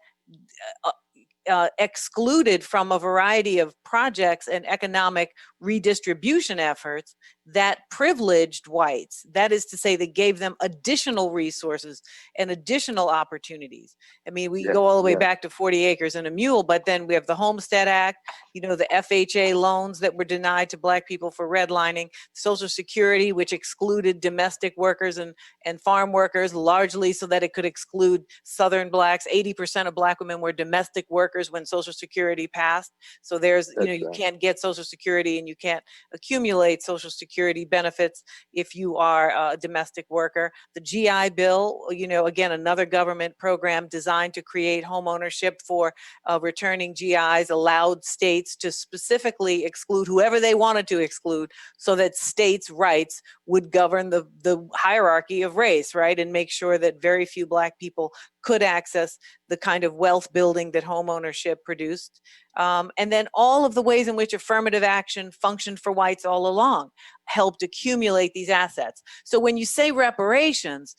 uh, excluded from a variety of projects and economic redistribution efforts that privileged whites. That is to say, that gave them additional resources and additional opportunities. I mean, we go all the way back to 40 acres and a mule, but then we have the Homestead Act, you know, the FHA loans that were denied to Black people for redlining, Social Security, which excluded domestic workers and farm workers largely so that it could exclude Southern Blacks. 80% of Black women were domestic workers when Social Security passed. So there's, you know, you can't get Social Security and you can't accumulate Social Security benefits if you are a domestic worker. The GI Bill, you know, again, another government program designed to create home ownership for returning GIs, allowed states to specifically exclude whoever they wanted to exclude so that states' rights would govern the hierarchy of race, right? And make sure that very few Black people could access the kind of wealth building that home ownership produced. And then all of the ways in which affirmative action functioned for whites all along helped accumulate these assets. So when you say reparations,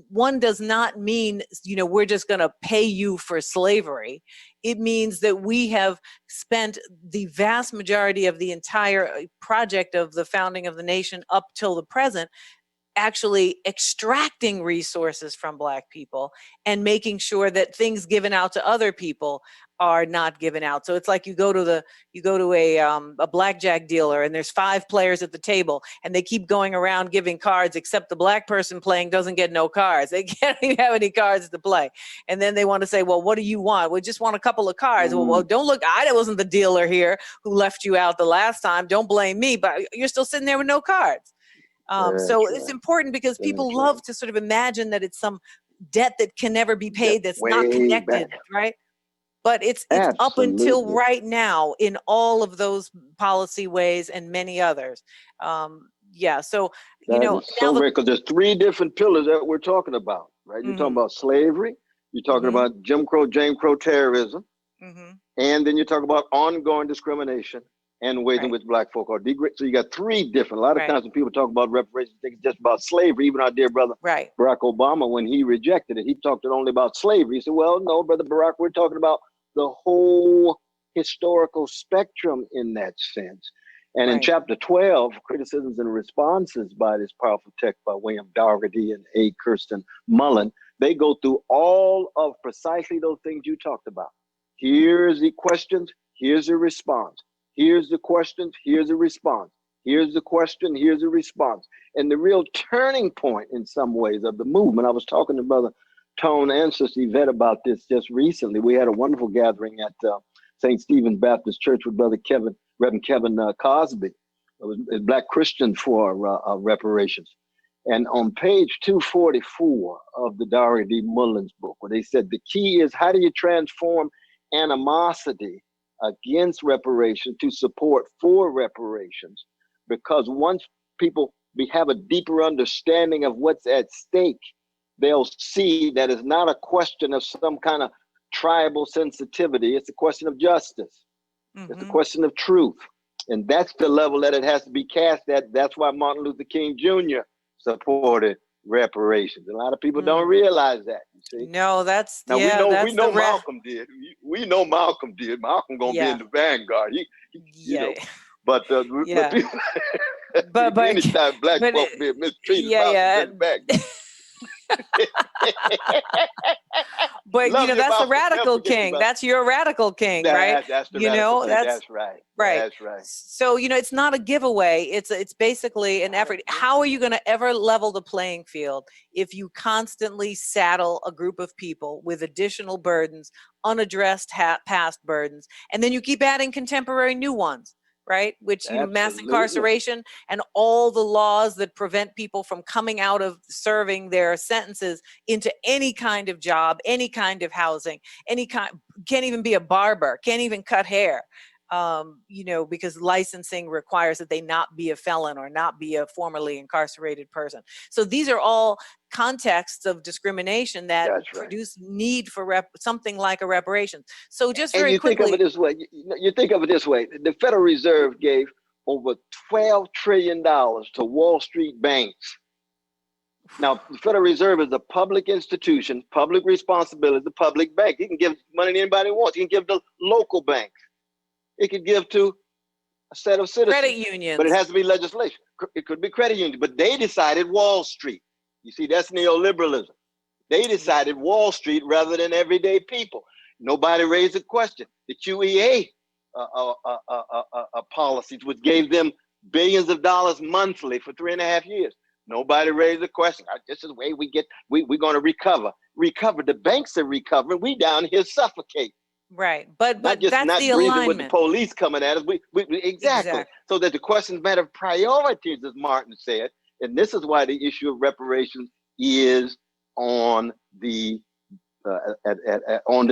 one does not mean, you know, we're just going to pay you for slavery. It means that we have spent the vast majority of the entire project of the founding of the nation up till the present actually extracting resources from Black people and making sure that things given out to other people are not given out. So it's like you go to a blackjack dealer and there's 5 players at the table and they keep going around giving cards, except the Black person playing doesn't get no cards. They can't even have any cards to play. And then they want to say, well, what do you want? We just want a couple of cards. Well, don't look, I wasn't the dealer here who left you out the last time. Don't blame me, but you're still sitting there with no cards. So it's important because people love to sort of imagine that it's some debt that can never be paid, that's not connected, right? But it's up until right now in all of those policy ways and many others. Yeah, so, you know. That is so great, because there's 3 different pillars that we're talking about, right? You're talking about slavery, you're talking about Jim Crow terrorism, and then you talk about ongoing discrimination and ways in which Black folk are degraded. So you got 3 different. A lot of times when people talk about reparations, they think it's just about slavery. Even our dear brother Barack Obama, when he rejected it, he talked only about slavery. He said, well, no, Brother Barack, we're talking about the whole historical spectrum in that sense. And in chapter 12, Criticisms and Responses, by this powerful text by William Dougherty and A. Kirsten Mullen, they go through all of precisely those things you talked about. Here's the questions, here's the response. Here's the questions, here's a response. Here's the question, here's a response. And the real turning point in some ways of the movement, I was talking to Brother Tone and Sister Yvette about this just recently. We had a wonderful gathering at St. Stephen's Baptist Church with Reverend Kevin Cosby, a Black Christian for reparations. And on page 244 of the Dougherty Mullen's book, where they said the key is, how do you transform animosity against reparations to support for reparations? Because once people have a deeper understanding of what's at stake, they'll see that it's not a question of some kind of tribal sensitivity. It's a question of justice. It's a question of truth. And that's the level that it has to be cast at. That's why Martin Luther King Jr. supported reparations. A lot of people don't realize that. You see? No, that's now we know Malcolm did. We know Malcolm did. Malcolm gonna be in the vanguard. You know. But but anytime Black folk be mistreated, Malcolm back. But you know, that's the radical king. That's your radical king, right? That's the radical king. That's right. Right. That's right. So, you know, it's not a giveaway. It's basically an effort. How are you going to ever level the playing field if you constantly saddle a group of people with additional burdens, unaddressed past burdens, and then you keep adding contemporary new ones? Right? Which, you know, mass incarceration and all the laws that prevent people from coming out of serving their sentences into any kind of job, any kind of housing, can't even be a barber, can't even cut hair. because licensing requires that they not be a felon or not be a formerly incarcerated person. So these are all contexts of discrimination that That's right. produce need for something like a reparations. So just And very you think of quickly, it this way. You think of it this way. The Federal Reserve gave over $12 trillion to Wall Street banks. Now, the Federal Reserve is a public institution, public responsibility, the public bank. It can give money to anybody it wants. It can give to local banks. It could give to a set of citizens. credit unions. But it has to be legislation. It could be credit unions. But they decided Wall Street. You see, that's neoliberalism. They decided Wall Street rather than everyday people. Nobody raised a question. The QEA policies, which gave them billions of dollars monthly for 3.5 years. Nobody raised a question. This is the way we're going to recover. The banks are recovering. We down here suffocate. Right. But Not just that's not the breathing alignment. with the police coming at us. Exactly. So that the question's matter of priorities, as Martin said. And this is why the issue of reparations is on the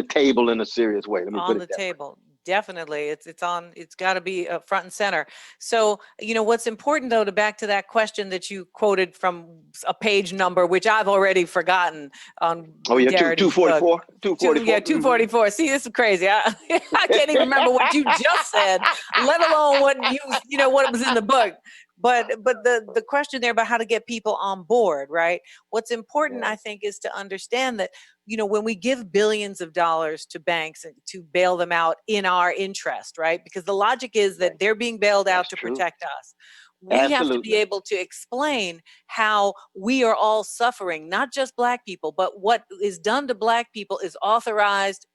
table in a serious way. Let me put it that way. Table. Definitely. It's got to be front and center. So, what's important though, back to that question that you quoted from a page number, which I've already forgotten on. Oh yeah, 244. 244. Yeah, 244. See, this is crazy. I can't even remember what you just said, let alone what what was in the book. But the question there about how to get people on board, right? What's important, I think, is to understand that, when we give billions of dollars to banks to bail them out in our interest, right? Because the logic is that they're being bailed out to protect us. We have to be able to explain how we are all suffering, not just Black people, but what is done to Black people is authorized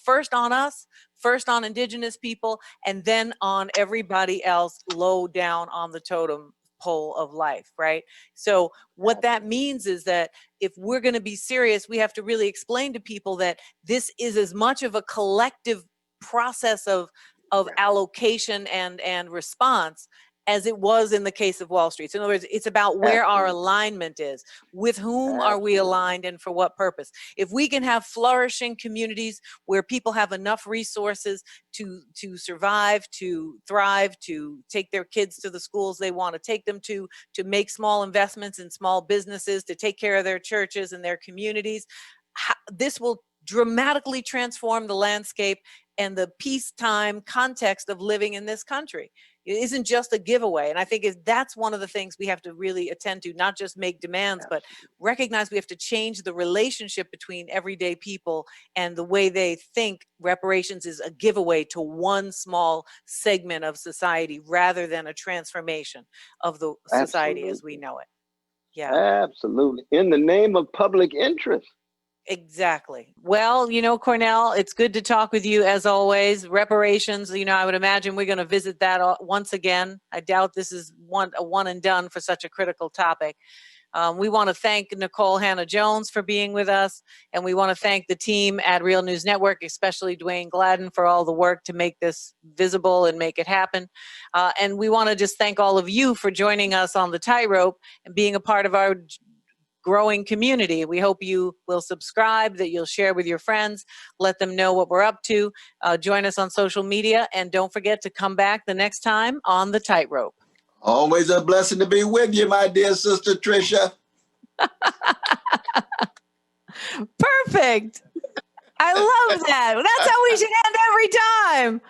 first on us, first on Indigenous people, and then on everybody else low down on the totem pole of life, right? So what that means is that if we're going to be serious, we have to really explain to people that this is as much of a collective process of allocation and response as it was in the case of Wall Street. So in other words, it's about where our alignment is, with whom are we aligned and for what purpose. If we can have flourishing communities where people have enough resources to survive, to thrive, to take their kids to the schools they want to take them to make small investments in small businesses, to take care of their churches and their communities, this will dramatically transform the landscape and the peacetime context of living in this country. It isn't just a giveaway. And I think that's one of the things we have to really attend to, not just make demands, but recognize we have to change the relationship between everyday people and the way they think reparations is a giveaway to one small segment of society rather than a transformation of the society as we know it. Yeah. Absolutely. In the name of public interest. Exactly. Well, Cornel, it's good to talk with you as always. Reparations, I would imagine we're going to visit that once again. I doubt this is a one and done for such a critical topic. We want to thank Nikole Hannah-Jones for being with us, and we want to thank the team at Real News Network, especially Dwayne Gladden, for all the work to make this visible and make it happen. And we want to just thank all of you for joining us on the tightrope and being a part of our growing community. We hope you will subscribe, that you'll share with your friends, let them know what we're up to. Join us on social media, and don't forget to come back the next time on the tightrope. Always a blessing to be with you, my dear sister Tricia. Perfect. I love that. That's how we should end every time.